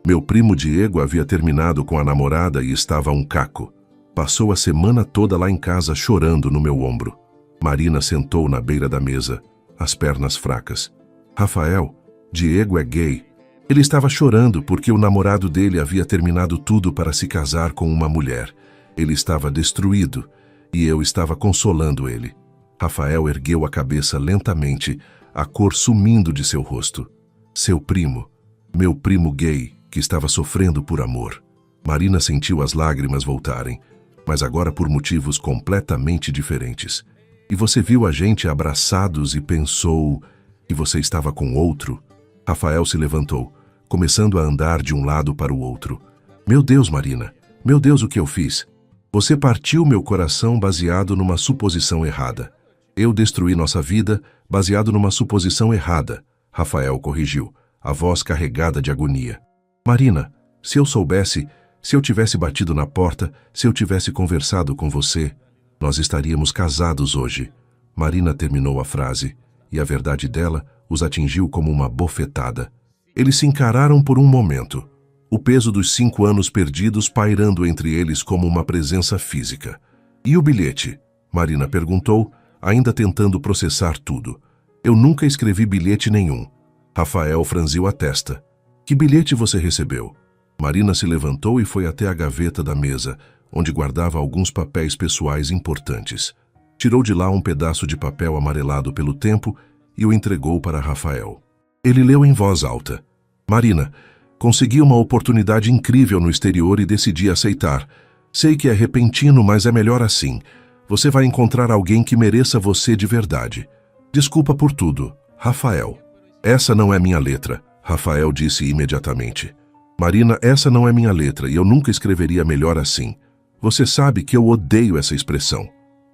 Meu primo Diego havia terminado com a namorada e estava um caco. Passou a semana toda lá em casa chorando no meu ombro. Marina sentou na beira da mesa, as pernas fracas. Rafael, Diego é gay. Ele estava chorando porque o namorado dele havia terminado tudo para se casar com uma mulher. Ele estava destruído e eu estava consolando ele. Rafael ergueu a cabeça lentamente, a cor sumindo de seu rosto. Seu primo, meu primo gay, que estava sofrendo por amor. Marina sentiu as lágrimas voltarem, mas agora por motivos completamente diferentes. E você viu a gente abraçados e pensou que você estava com outro? Rafael se levantou, começando a andar de um lado para o outro. Meu Deus, Marina! Meu Deus, o que eu fiz? Você partiu meu coração baseado numa suposição errada. Eu destruí nossa vida baseado numa suposição errada, Rafael corrigiu, a voz carregada de agonia. Marina, se eu soubesse, se eu tivesse batido na porta, se eu tivesse conversado com você, nós estaríamos casados hoje. Marina terminou a frase, e a verdade dela os atingiu como uma bofetada. Eles se encararam por um momento, o peso dos 5 anos perdidos pairando entre eles como uma presença física. E o bilhete? Marina perguntou, ainda tentando processar tudo. Eu nunca escrevi bilhete nenhum. Rafael franziu a testa. Que bilhete você recebeu? Marina se levantou e foi até a gaveta da mesa, onde guardava alguns papéis pessoais importantes. Tirou de lá um pedaço de papel amarelado pelo tempo e o entregou para Rafael. Ele leu em voz alta. Marina, consegui uma oportunidade incrível no exterior e decidi aceitar. Sei que é repentino, mas é melhor assim. Você vai encontrar alguém que mereça você de verdade. Desculpa por tudo, Rafael. Essa não é minha letra, Rafael disse imediatamente. Marina, essa não é minha letra e eu nunca escreveria melhor assim. Você sabe que eu odeio essa expressão.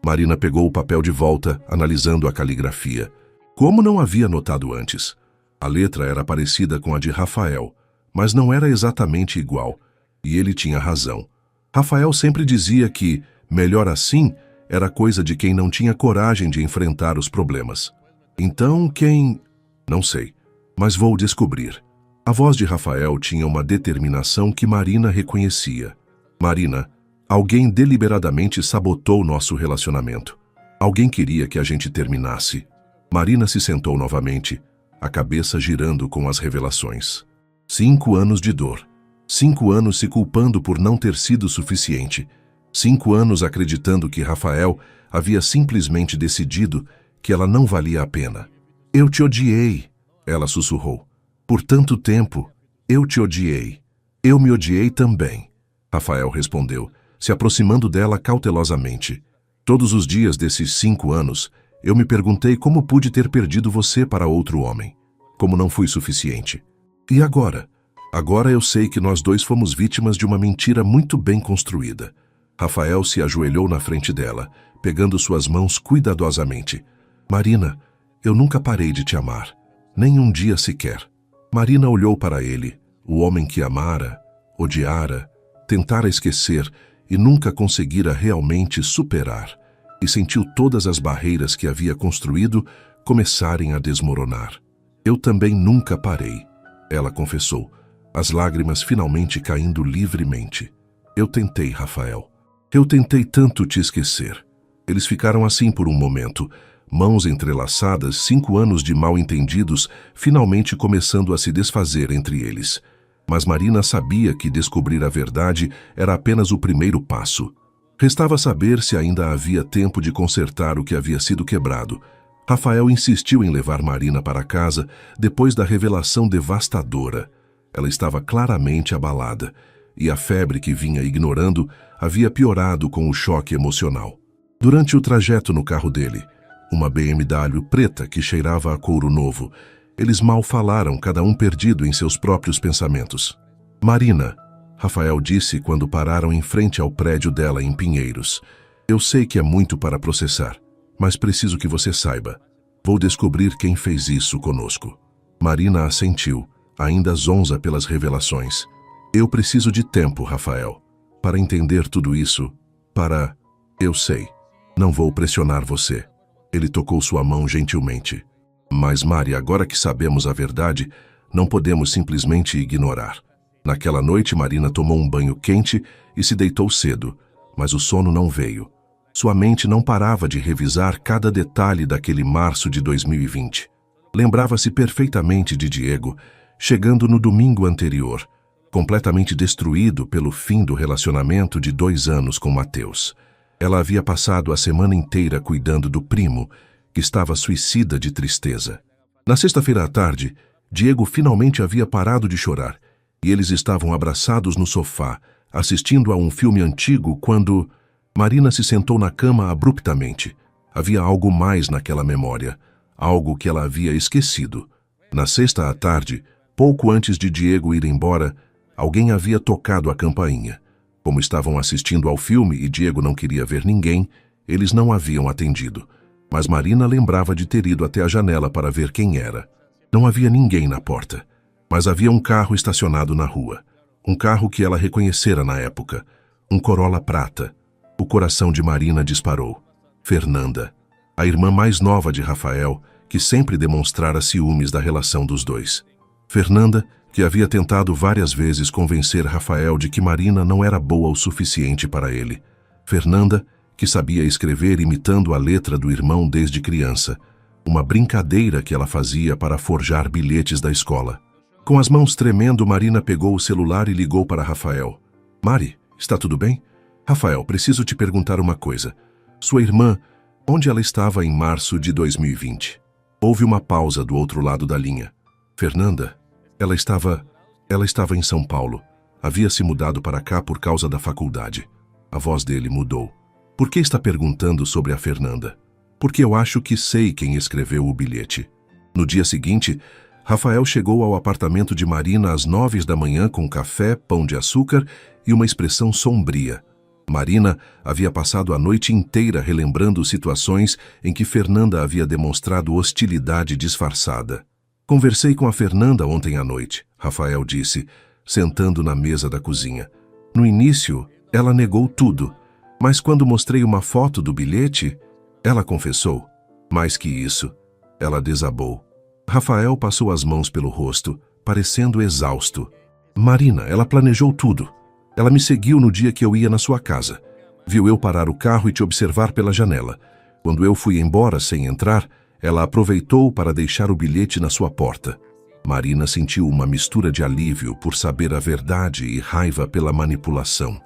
Marina pegou o papel de volta, analisando a caligrafia. Como não havia notado antes? A letra era parecida com a de Rafael, mas não era exatamente igual, e ele tinha razão. Rafael sempre dizia que, melhor assim, era coisa de quem não tinha coragem de enfrentar os problemas. Então, quem... Não sei, mas vou descobrir. A voz de Rafael tinha uma determinação que Marina reconhecia. Marina, alguém deliberadamente sabotou nosso relacionamento. Alguém queria que a gente terminasse. Marina se sentou novamente, a cabeça girando com as revelações. 5 anos de dor. 5 anos se culpando por não ter sido suficiente. 5 anos acreditando que Rafael havia simplesmente decidido que ela não valia a pena. Eu te odiei, ela sussurrou. Por tanto tempo, eu te odiei. Eu me odiei também, Rafael respondeu, se aproximando dela cautelosamente. Todos os dias desses 5 anos, eu me perguntei como pude ter perdido você para outro homem. Como não fui suficiente. E agora? Agora eu sei que nós dois fomos vítimas de uma mentira muito bem construída. Rafael se ajoelhou na frente dela, pegando suas mãos cuidadosamente. Marina, eu nunca parei de te amar. Nem um dia sequer. Marina olhou para ele, o homem que amara, odiara, tentara esquecer e nunca conseguira realmente superar, e sentiu todas as barreiras que havia construído começarem a desmoronar. Eu também nunca parei, ela confessou, as lágrimas finalmente caindo livremente. Eu tentei, Rafael. Eu tentei tanto te esquecer. Eles ficaram assim por um momento, mãos entrelaçadas, 5 anos de mal-entendidos, finalmente começando a se desfazer entre eles. Mas Marina sabia que descobrir a verdade era apenas o primeiro passo. Restava saber se ainda havia tempo de consertar o que havia sido quebrado. Rafael insistiu em levar Marina para casa depois da revelação devastadora. Ela estava claramente abalada, e a febre que vinha ignorando havia piorado com o choque emocional. Durante o trajeto no carro dele, uma BMW preta que cheirava a couro novo, eles mal falaram, cada um perdido em seus próprios pensamentos. Marina, Rafael disse quando pararam em frente ao prédio dela em Pinheiros. Eu sei que é muito para processar, mas preciso que você saiba. Vou descobrir quem fez isso conosco. Marina assentiu, ainda zonza pelas revelações. Eu preciso de tempo, Rafael, para entender tudo isso, para... Eu sei, não vou pressionar você. Ele tocou sua mão gentilmente. Mas, Mari, agora que sabemos a verdade, não podemos simplesmente ignorar. Naquela noite, Marina tomou um banho quente e se deitou cedo, mas o sono não veio. Sua mente não parava de revisar cada detalhe daquele março de 2020. Lembrava-se perfeitamente de Diego, chegando no domingo anterior, completamente destruído pelo fim do relacionamento de 2 anos com Mateus. Ela havia passado a semana inteira cuidando do primo, que estava suicida de tristeza. Na sexta-feira à tarde, Diego finalmente havia parado de chorar, e eles estavam abraçados no sofá, assistindo a um filme antigo quando... Marina se sentou na cama abruptamente. Havia algo mais naquela memória, algo que ela havia esquecido. Na sexta à tarde, Pouco antes de Diego ir embora, alguém havia tocado a campainha. Como estavam assistindo ao filme e Diego não queria ver ninguém, eles não haviam atendido. Mas Marina lembrava de ter ido até a janela para ver quem era. Não havia ninguém na porta, mas havia um carro estacionado na rua. Um carro que ela reconhecera na época. Um Corolla prata. O coração de Marina disparou. Fernanda, a irmã mais nova de Rafael, que sempre demonstrara ciúmes da relação dos dois. Fernanda, que havia tentado várias vezes convencer Rafael de que Marina não era boa o suficiente para ele. Fernanda, que sabia escrever imitando a letra do irmão desde criança. Uma brincadeira que ela fazia para forjar bilhetes da escola. Com as mãos tremendo, Marina pegou o celular e ligou para Rafael. Mari, está tudo bem? Rafael, preciso te perguntar uma coisa. Sua irmã, onde ela estava em março de 2020? Houve uma pausa do outro lado da linha. Fernanda, ela estava em São Paulo. Havia se mudado para cá por causa da faculdade. A voz dele mudou. Por que está perguntando sobre a Fernanda? Porque eu acho que sei quem escreveu o bilhete. No dia seguinte, Rafael chegou ao apartamento de Marina às 9 da manhã com café, pão de açúcar e uma expressão sombria. Marina havia passado a noite inteira relembrando situações em que Fernanda havia demonstrado hostilidade disfarçada. Conversei com a Fernanda ontem à noite, Rafael disse, sentando na mesa da cozinha. No início, ela negou tudo, mas quando mostrei uma foto do bilhete, ela confessou. Mais que isso, ela desabou. Rafael passou as mãos pelo rosto, parecendo exausto. Marina, ela planejou tudo. Ela me seguiu no dia que eu ia na sua casa. Viu eu parar o carro e te observar pela janela. Quando eu fui embora sem entrar, ela aproveitou para deixar o bilhete na sua porta. Marina sentiu uma mistura de alívio por saber a verdade e raiva pela manipulação.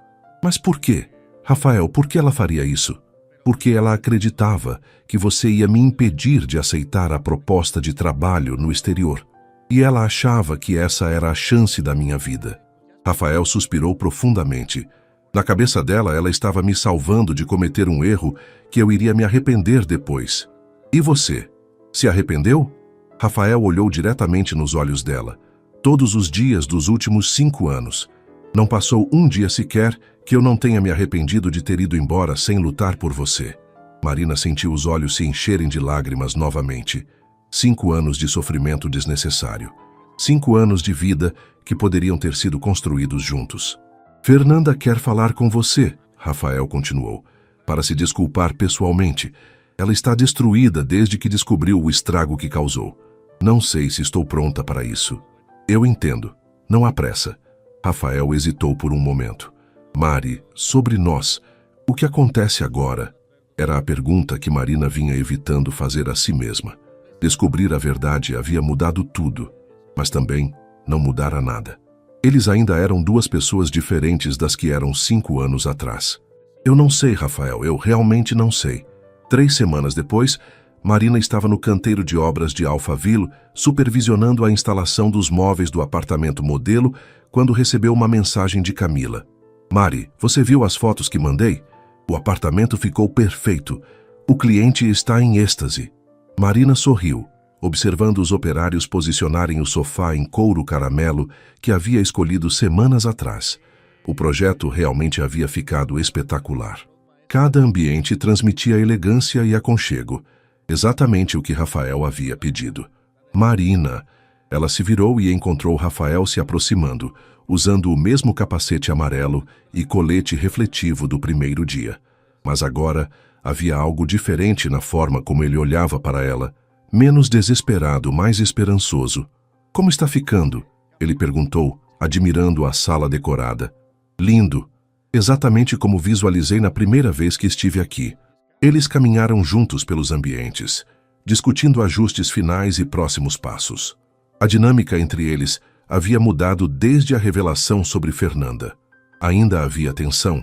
Mas por quê? Rafael, por que ela faria isso? Porque ela acreditava que você ia me impedir de aceitar a proposta de trabalho no exterior. E ela achava que essa era a chance da minha vida. Rafael suspirou profundamente. Na cabeça dela, ela estava me salvando de cometer um erro que eu iria me arrepender depois. E você? Se arrependeu? Rafael olhou diretamente nos olhos dela. Todos os dias dos últimos 5 anos. Não passou um dia sequer que eu não tenha me arrependido de ter ido embora sem lutar por você. Marina sentiu os olhos se encherem de lágrimas novamente. 5 anos de sofrimento desnecessário. 5 anos de vida que poderiam ter sido construídos juntos. Fernanda quer falar com você, Rafael continuou, para se desculpar pessoalmente. Ela está destruída desde que descobriu o estrago que causou. Não sei se estou pronta para isso. Eu entendo. Não há pressa. Rafael hesitou por um momento. Mari, sobre nós, o que acontece agora? Era a pergunta que Marina vinha evitando fazer a si mesma. Descobrir a verdade havia mudado tudo, mas também não mudara nada. Eles ainda eram 2 pessoas diferentes das que eram 5 anos atrás. Eu não sei, Rafael, eu realmente não sei. 3 semanas depois, Marina estava no canteiro de obras de Alphaville, supervisionando a instalação dos móveis do apartamento modelo, quando recebeu uma mensagem de Camila. Mari, você viu as fotos que mandei? O apartamento ficou perfeito. O cliente está em êxtase. Marina sorriu, observando os operários posicionarem o sofá em couro caramelo que havia escolhido semanas atrás. O projeto realmente havia ficado espetacular. Cada ambiente transmitia elegância e aconchego, exatamente o que Rafael havia pedido. Marina! Ela se virou e encontrou Rafael se aproximando, usando o mesmo capacete amarelo e colete refletivo do primeiro dia. Mas agora havia algo diferente na forma como ele olhava para ela, menos desesperado, mais esperançoso. Como está ficando? Ele perguntou, admirando a sala decorada. Lindo! Exatamente como visualizei na primeira vez que estive aqui. Eles caminharam juntos pelos ambientes, discutindo ajustes finais e próximos passos. A dinâmica entre eles havia mudado desde a revelação sobre Fernanda. Ainda havia tensão,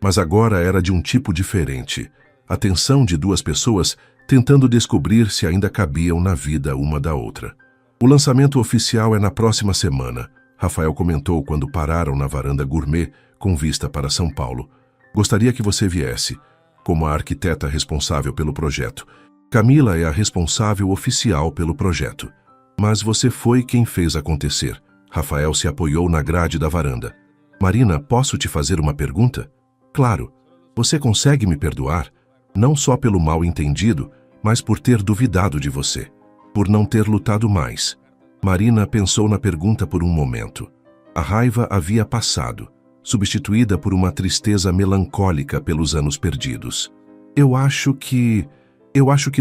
mas agora era de um tipo diferente. A tensão de 2 pessoas tentando descobrir se ainda cabiam na vida uma da outra. O lançamento oficial é na próxima semana, Rafael comentou quando pararam na varanda gourmet com vista para São Paulo. Gostaria que você viesse, como a arquiteta responsável pelo projeto. Camila é a responsável oficial pelo projeto. Mas você foi quem fez acontecer. Rafael se apoiou na grade da varanda. Marina, posso te fazer uma pergunta? Claro. Você consegue me perdoar? Não só pelo mal entendido, mas por ter duvidado de você. Por não ter lutado mais. Marina pensou na pergunta por um momento. A raiva havia passado, substituída por uma tristeza melancólica pelos anos perdidos. Eu acho que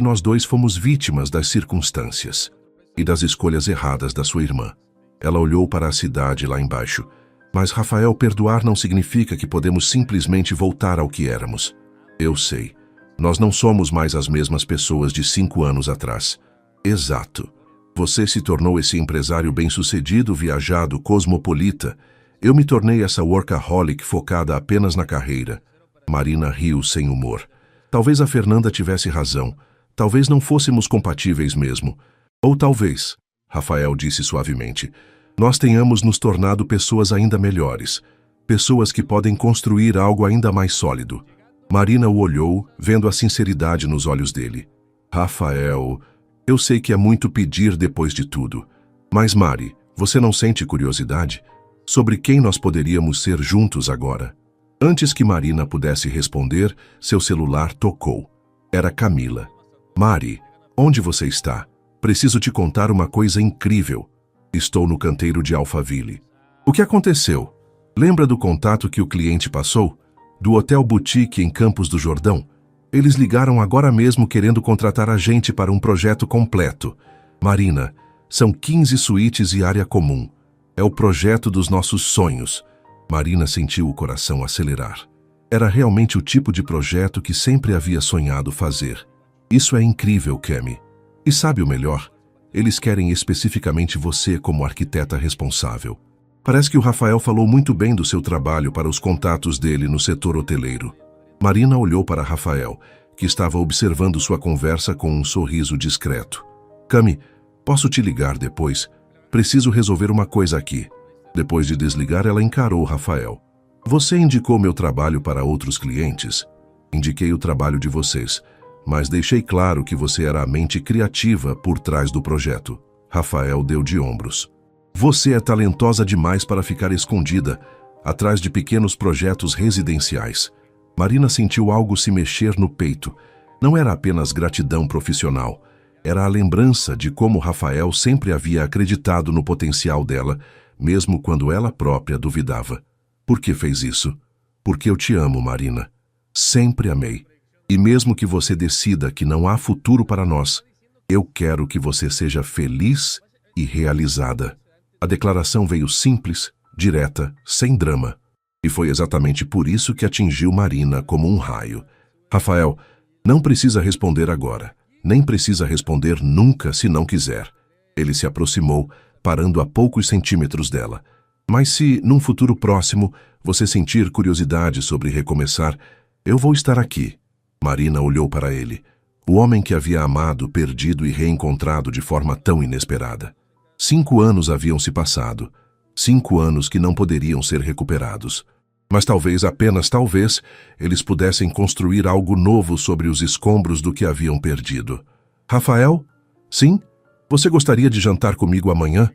nós dois fomos vítimas das circunstâncias e das escolhas erradas da sua irmã. Ela olhou para a cidade lá embaixo. Mas, Rafael, perdoar não significa que podemos simplesmente voltar ao que éramos. Eu sei. Nós não somos mais as mesmas pessoas de 5 anos atrás. Exato. Você se tornou esse empresário bem-sucedido, viajado, cosmopolita. Eu me tornei essa workaholic focada apenas na carreira. Marina riu sem humor. Talvez a Fernanda tivesse razão. Talvez não fôssemos compatíveis mesmo. Ou talvez, Rafael disse suavemente, nós tenhamos nos tornado pessoas ainda melhores. Pessoas que podem construir algo ainda mais sólido. Marina o olhou, vendo a sinceridade nos olhos dele. Rafael, eu sei que é muito pedir depois de tudo. Mas, Mari, você não sente curiosidade? Sobre quem nós poderíamos ser juntos agora? Antes que Marina pudesse responder, seu celular tocou. Era Camila. Mari, onde você está? Preciso te contar uma coisa incrível. Estou no canteiro de Alphaville. O que aconteceu? Lembra do contato que o cliente passou? Do Hotel Boutique em Campos do Jordão? Eles ligaram agora mesmo querendo contratar a gente para um projeto completo. Marina, são 15 suítes e área comum. É o projeto dos nossos sonhos. Marina sentiu o coração acelerar. Era realmente o tipo de projeto que sempre havia sonhado fazer. Isso é incrível, Kemi. E sabe o melhor? Eles querem especificamente você como arquiteta responsável. Parece que o Rafael falou muito bem do seu trabalho para os contatos dele no setor hoteleiro. Marina olhou para Rafael, que estava observando sua conversa com um sorriso discreto. Cami, posso te ligar depois? Preciso resolver uma coisa aqui. Depois de desligar, ela encarou Rafael. Você indicou meu trabalho para outros clientes? Indiquei o trabalho de vocês, mas deixei claro que você era a mente criativa por trás do projeto. Rafael deu de ombros. Você é talentosa demais para ficar escondida, atrás de pequenos projetos residenciais. Marina sentiu algo se mexer no peito. Não era apenas gratidão profissional. Era a lembrança de como Rafael sempre havia acreditado no potencial dela, mesmo quando ela própria duvidava. Por que fez isso? Porque eu te amo, Marina. Sempre amei. E mesmo que você decida que não há futuro para nós, eu quero que você seja feliz e realizada. A declaração veio simples, direta, sem drama. E foi exatamente por isso que atingiu Marina como um raio. Rafael, não precisa responder agora. Nem precisa responder nunca se não quiser. Ele se aproximou, parando a poucos centímetros dela. Mas se, num futuro próximo, você sentir curiosidade sobre recomeçar, eu vou estar aqui. Marina olhou para ele. O homem que havia amado, perdido e reencontrado de forma tão inesperada. 5 anos haviam se passado. 5 anos que não poderiam ser recuperados. Mas talvez, apenas talvez, eles pudessem construir algo novo sobre os escombros do que haviam perdido. Rafael? Sim? Você gostaria de jantar comigo amanhã?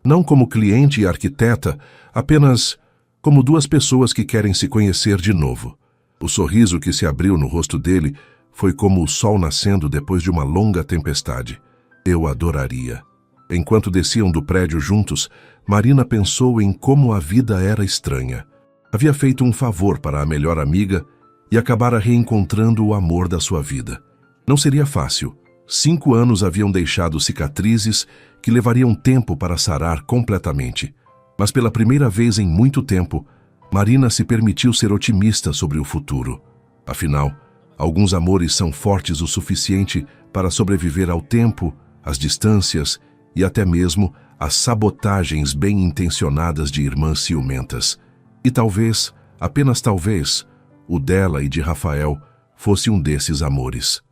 Não como cliente e arquiteta, apenas como 2 pessoas que querem se conhecer de novo. O sorriso que se abriu no rosto dele foi como o sol nascendo depois de uma longa tempestade. Eu adoraria. Enquanto desciam do prédio juntos, Marina pensou em como a vida era estranha. Havia feito um favor para a melhor amiga e acabara reencontrando o amor da sua vida. Não seria fácil. 5 anos haviam deixado cicatrizes que levariam tempo para sarar completamente. Mas pela primeira vez em muito tempo, Marina se permitiu ser otimista sobre o futuro. Afinal, alguns amores são fortes o suficiente para sobreviver ao tempo, às distâncias e até mesmo às sabotagens bem-intencionadas de irmãs ciumentas. E talvez, apenas talvez, o dela e de Rafael fosse um desses amores.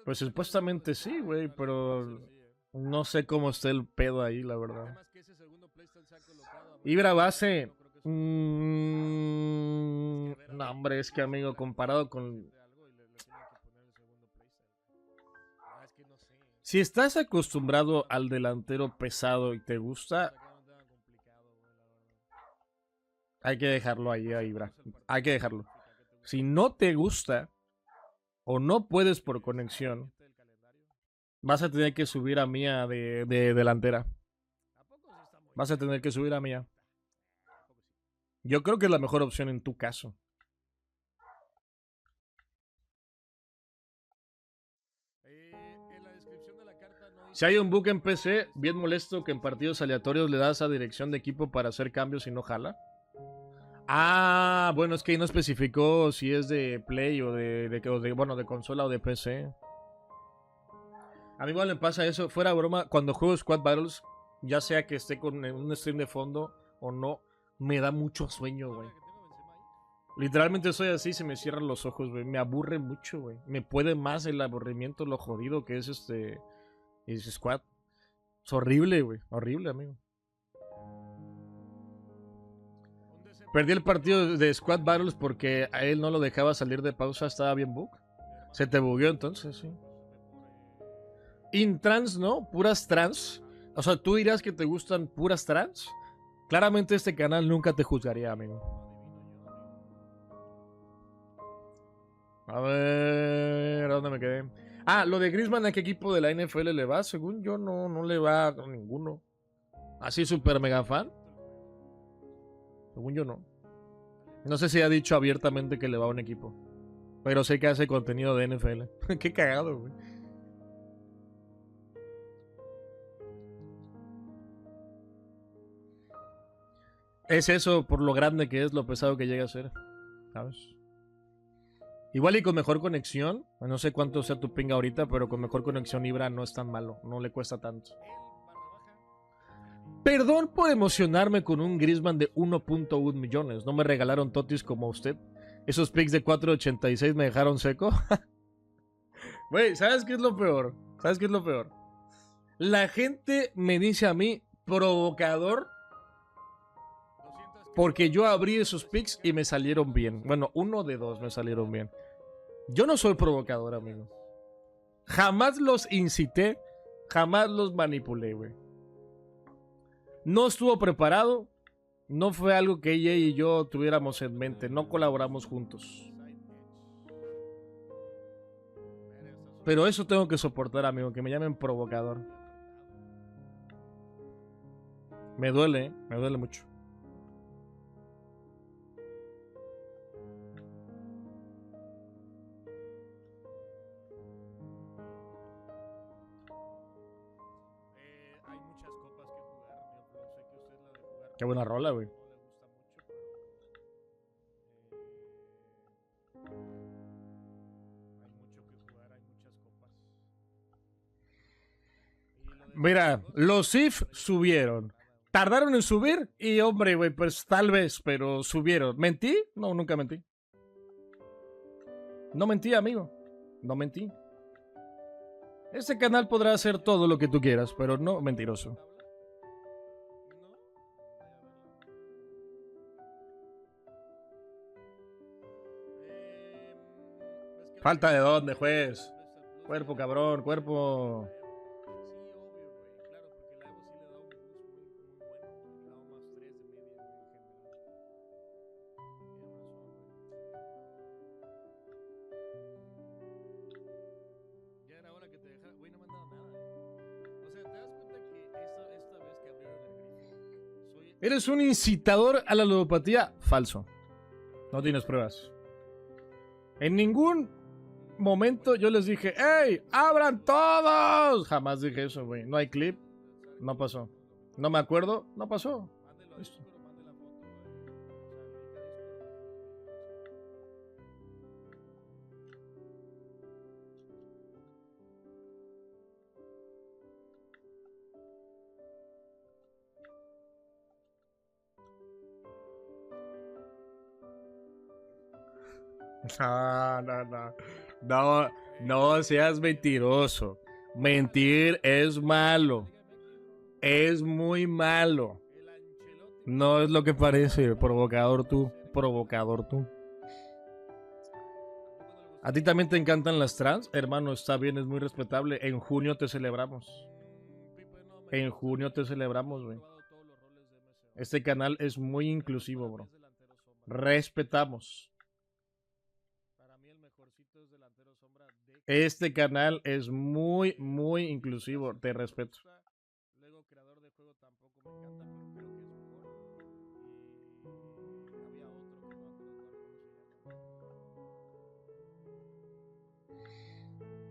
Pues supuestamente sí, güey, pero no sé cómo está el pedo ahí, la verdad. Ibra base. No, No, hombre, es que, amigo, comparado con... Si estás acostumbrado al delantero pesado y te gusta, hay que dejarlo ahí, Ibra. Hay que dejarlo. Si no te gusta o no puedes por conexión, vas a tener que subir a Mía de delantera. Vas a tener que subir a Mía. Yo creo que es la mejor opción en tu caso. Si hay un bug en PC, bien molesto que en partidos aleatorios le das a dirección de equipo para hacer cambios y no jala. Ah, bueno, es que ahí no especificó si es de Play o de consola o de PC. A mí igual me pasa eso, fuera broma, cuando juego Squad Battles, ya sea que esté con un stream de fondo o no, me da mucho sueño, güey. Literalmente soy así, se me cierran los ojos, güey. Me aburre mucho, güey. Me puede más el aburrimiento, lo jodido que es Squad. Es horrible, güey. Horrible, amigo. Perdí el partido de Squad Battles porque a él no lo dejaba salir de pausa, estaba bien bug. Se te bugueó entonces, sí. Intrans, ¿no? Puras trans. O sea, ¿tú dirás que te gustan puras trans? Claramente este canal nunca te juzgaría, amigo. A ver, ¿dónde me quedé? Ah, lo de Griezmann, ¿a qué equipo de la NFL le va? Según yo, no le va a ninguno. ¿Así súper mega fan? Según yo, no. No sé si ha dicho abiertamente que le va a un equipo. Pero sé que hace contenido de NFL. Qué cagado, güey. Es eso, por lo grande que es, lo pesado que llega a ser. ¿Sabes? Igual y con mejor conexión. No sé cuánto sea tu ping ahorita, pero con mejor conexión Ibra no es tan malo. No le cuesta tanto. Perdón por emocionarme con un Griezmann de 1.1 millones. No me regalaron totis como usted. Esos picks de 4.86 me dejaron seco. Güey, ¿sabes qué es lo peor? ¿Sabes qué es lo peor? La gente me dice a mí provocador porque yo abrí esos picks y me salieron bien. Bueno, 1 de 2 me salieron bien. Yo no soy provocador, amigo. Jamás los incité, jamás los manipulé, güey. No estuvo preparado, no fue algo que ella y yo tuviéramos en mente, no colaboramos juntos. Pero eso tengo que soportar, amigo, que me llamen provocador. Me duele mucho. Qué buena rola, güey. Mira, los IF subieron. Tardaron en subir y, hombre, güey, pues tal vez, pero subieron. ¿Mentí? No, nunca mentí. No mentí, amigo. No mentí. Este canal podrá hacer todo lo que tú quieras, pero no mentiroso. Falta de dónde, juez. Cuerpo, cabrón, cuerpo. ¿Eres un incitador a la ludopatía? Falso. No tienes pruebas. En ningún momento yo les dije, ¡Ey! ¡Abran todos! Jamás dije eso, güey. No hay clip. No pasó. No me acuerdo. No pasó. Listo. No seas mentiroso. Mentir es malo. Es muy malo. No es lo que parece. Provocador tú. Provocador tú. ¿A ti también te encantan las trans? Hermano, está bien, es muy respetable. En junio te celebramos. En junio te celebramos, güey. Este canal es muy inclusivo, bro. Respetamos. Este canal es muy, muy inclusivo. Te respeto.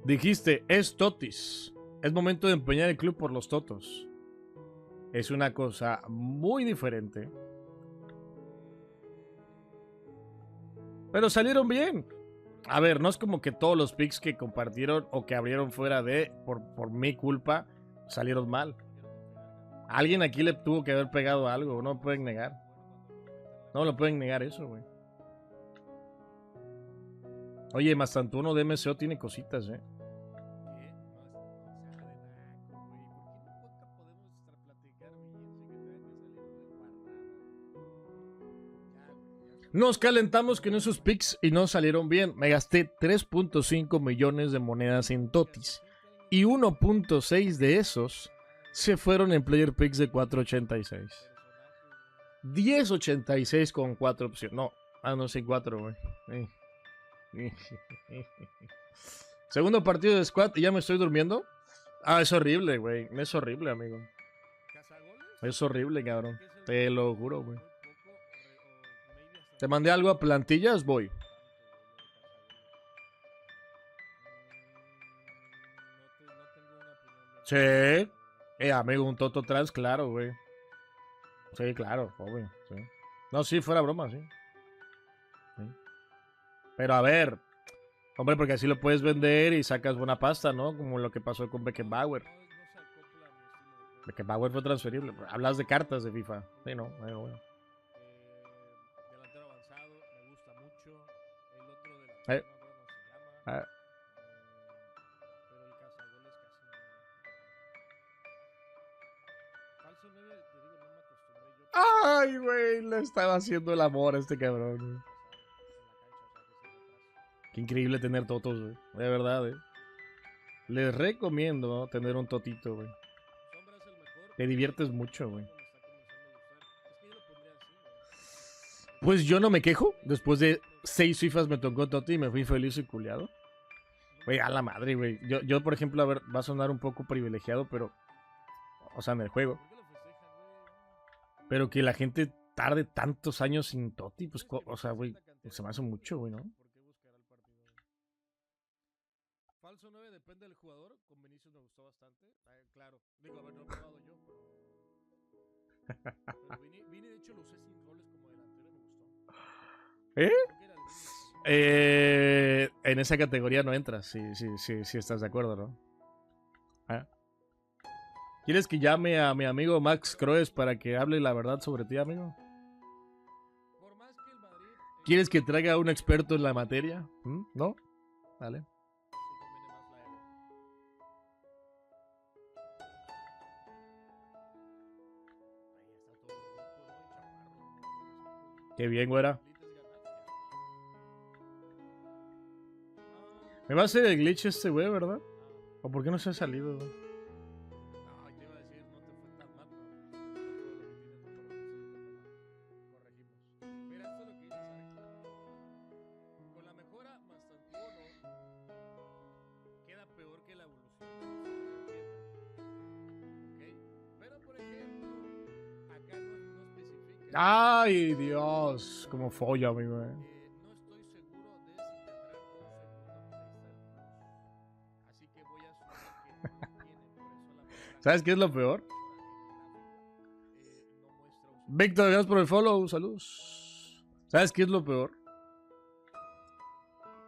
Dijiste, es Totis. Es momento de empeñar el club por los Totos. Es una cosa muy diferente. Pero salieron bien. A ver, no es como que todos los picks que compartieron o que abrieron fuera de, por mi culpa, salieron mal. Alguien aquí le tuvo que haber pegado algo, no lo pueden negar. No lo pueden negar eso, güey. Oye, Mastantuono de MCO tiene cositas, Nos calentamos con esos picks y no salieron bien. Me gasté 3.5 millones de monedas en Totis. Y 1.6 de esos se fueron en player picks de 4.86. 10.86 con 4 opciones. No, no sé, 4, güey. Segundo partido de squad y ya me estoy durmiendo. Es horrible, güey. Es horrible, amigo. Es horrible, cabrón. Te lo juro, güey. Te mandé algo a plantillas, voy. Sí. Amigo, un Toto Trans, claro, güey. Sí, claro, obvio, sí. No, sí, fuera broma, sí. Pero a ver, hombre, porque así lo puedes vender y sacas buena pasta, ¿no? Como lo que pasó con Beckenbauer. Beckenbauer fue transferible. Hablas de cartas de FIFA. Sí, no, bueno. Delantero avanzado, me gusta mucho. El otro delantero, no me acuerdo cómo se llama. Pero el cazagoles casi no. Falso 9, te digo, no me acostumbré yo. Ay, güey, le estaba haciendo el amor a este cabrón. Qué increíble tener totos, güey. De verdad, Les recomiendo, ¿no?, tener un totito, güey. Te diviertes mucho, güey. Pues yo no me quejo. Después de 6 FIFAs me tocó Toti y me fui feliz y culiado. Güey, a la madre, güey. Yo, por ejemplo, a ver, va a sonar un poco privilegiado, pero... O sea, en el juego. Pero que la gente tarde tantos años sin Toti, pues, o sea, güey, se me hace mucho, güey, ¿no? Falso 9 depende del jugador. Con Vinicius me gustó bastante. Claro. Digo, a ver, no he probado yo, pero Vini, de hecho, lo usé sin roles como delantero y me gustó. En esa categoría no entras, sí estás de acuerdo, ¿no? ¿Quieres que llame a mi amigo Max Croes para que hable la verdad sobre ti, amigo? ¿Quieres que traiga a un experto en la materia? ¿No? Vale. Qué bien, güera. Me va a hacer el glitch este güey, ¿verdad? ¿O por qué no se ha salido, güey? Ay, Dios, como folla, mi güey. ¿Sabes qué es lo peor? Víctor, gracias por el follow, saludos. ¿Sabes qué es lo peor?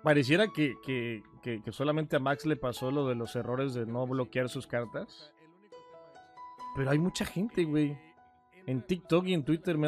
Pareciera que solamente a Max le pasó lo de los errores de no bloquear sus cartas. Pero hay mucha gente, güey. En TikTok y en Twitter me da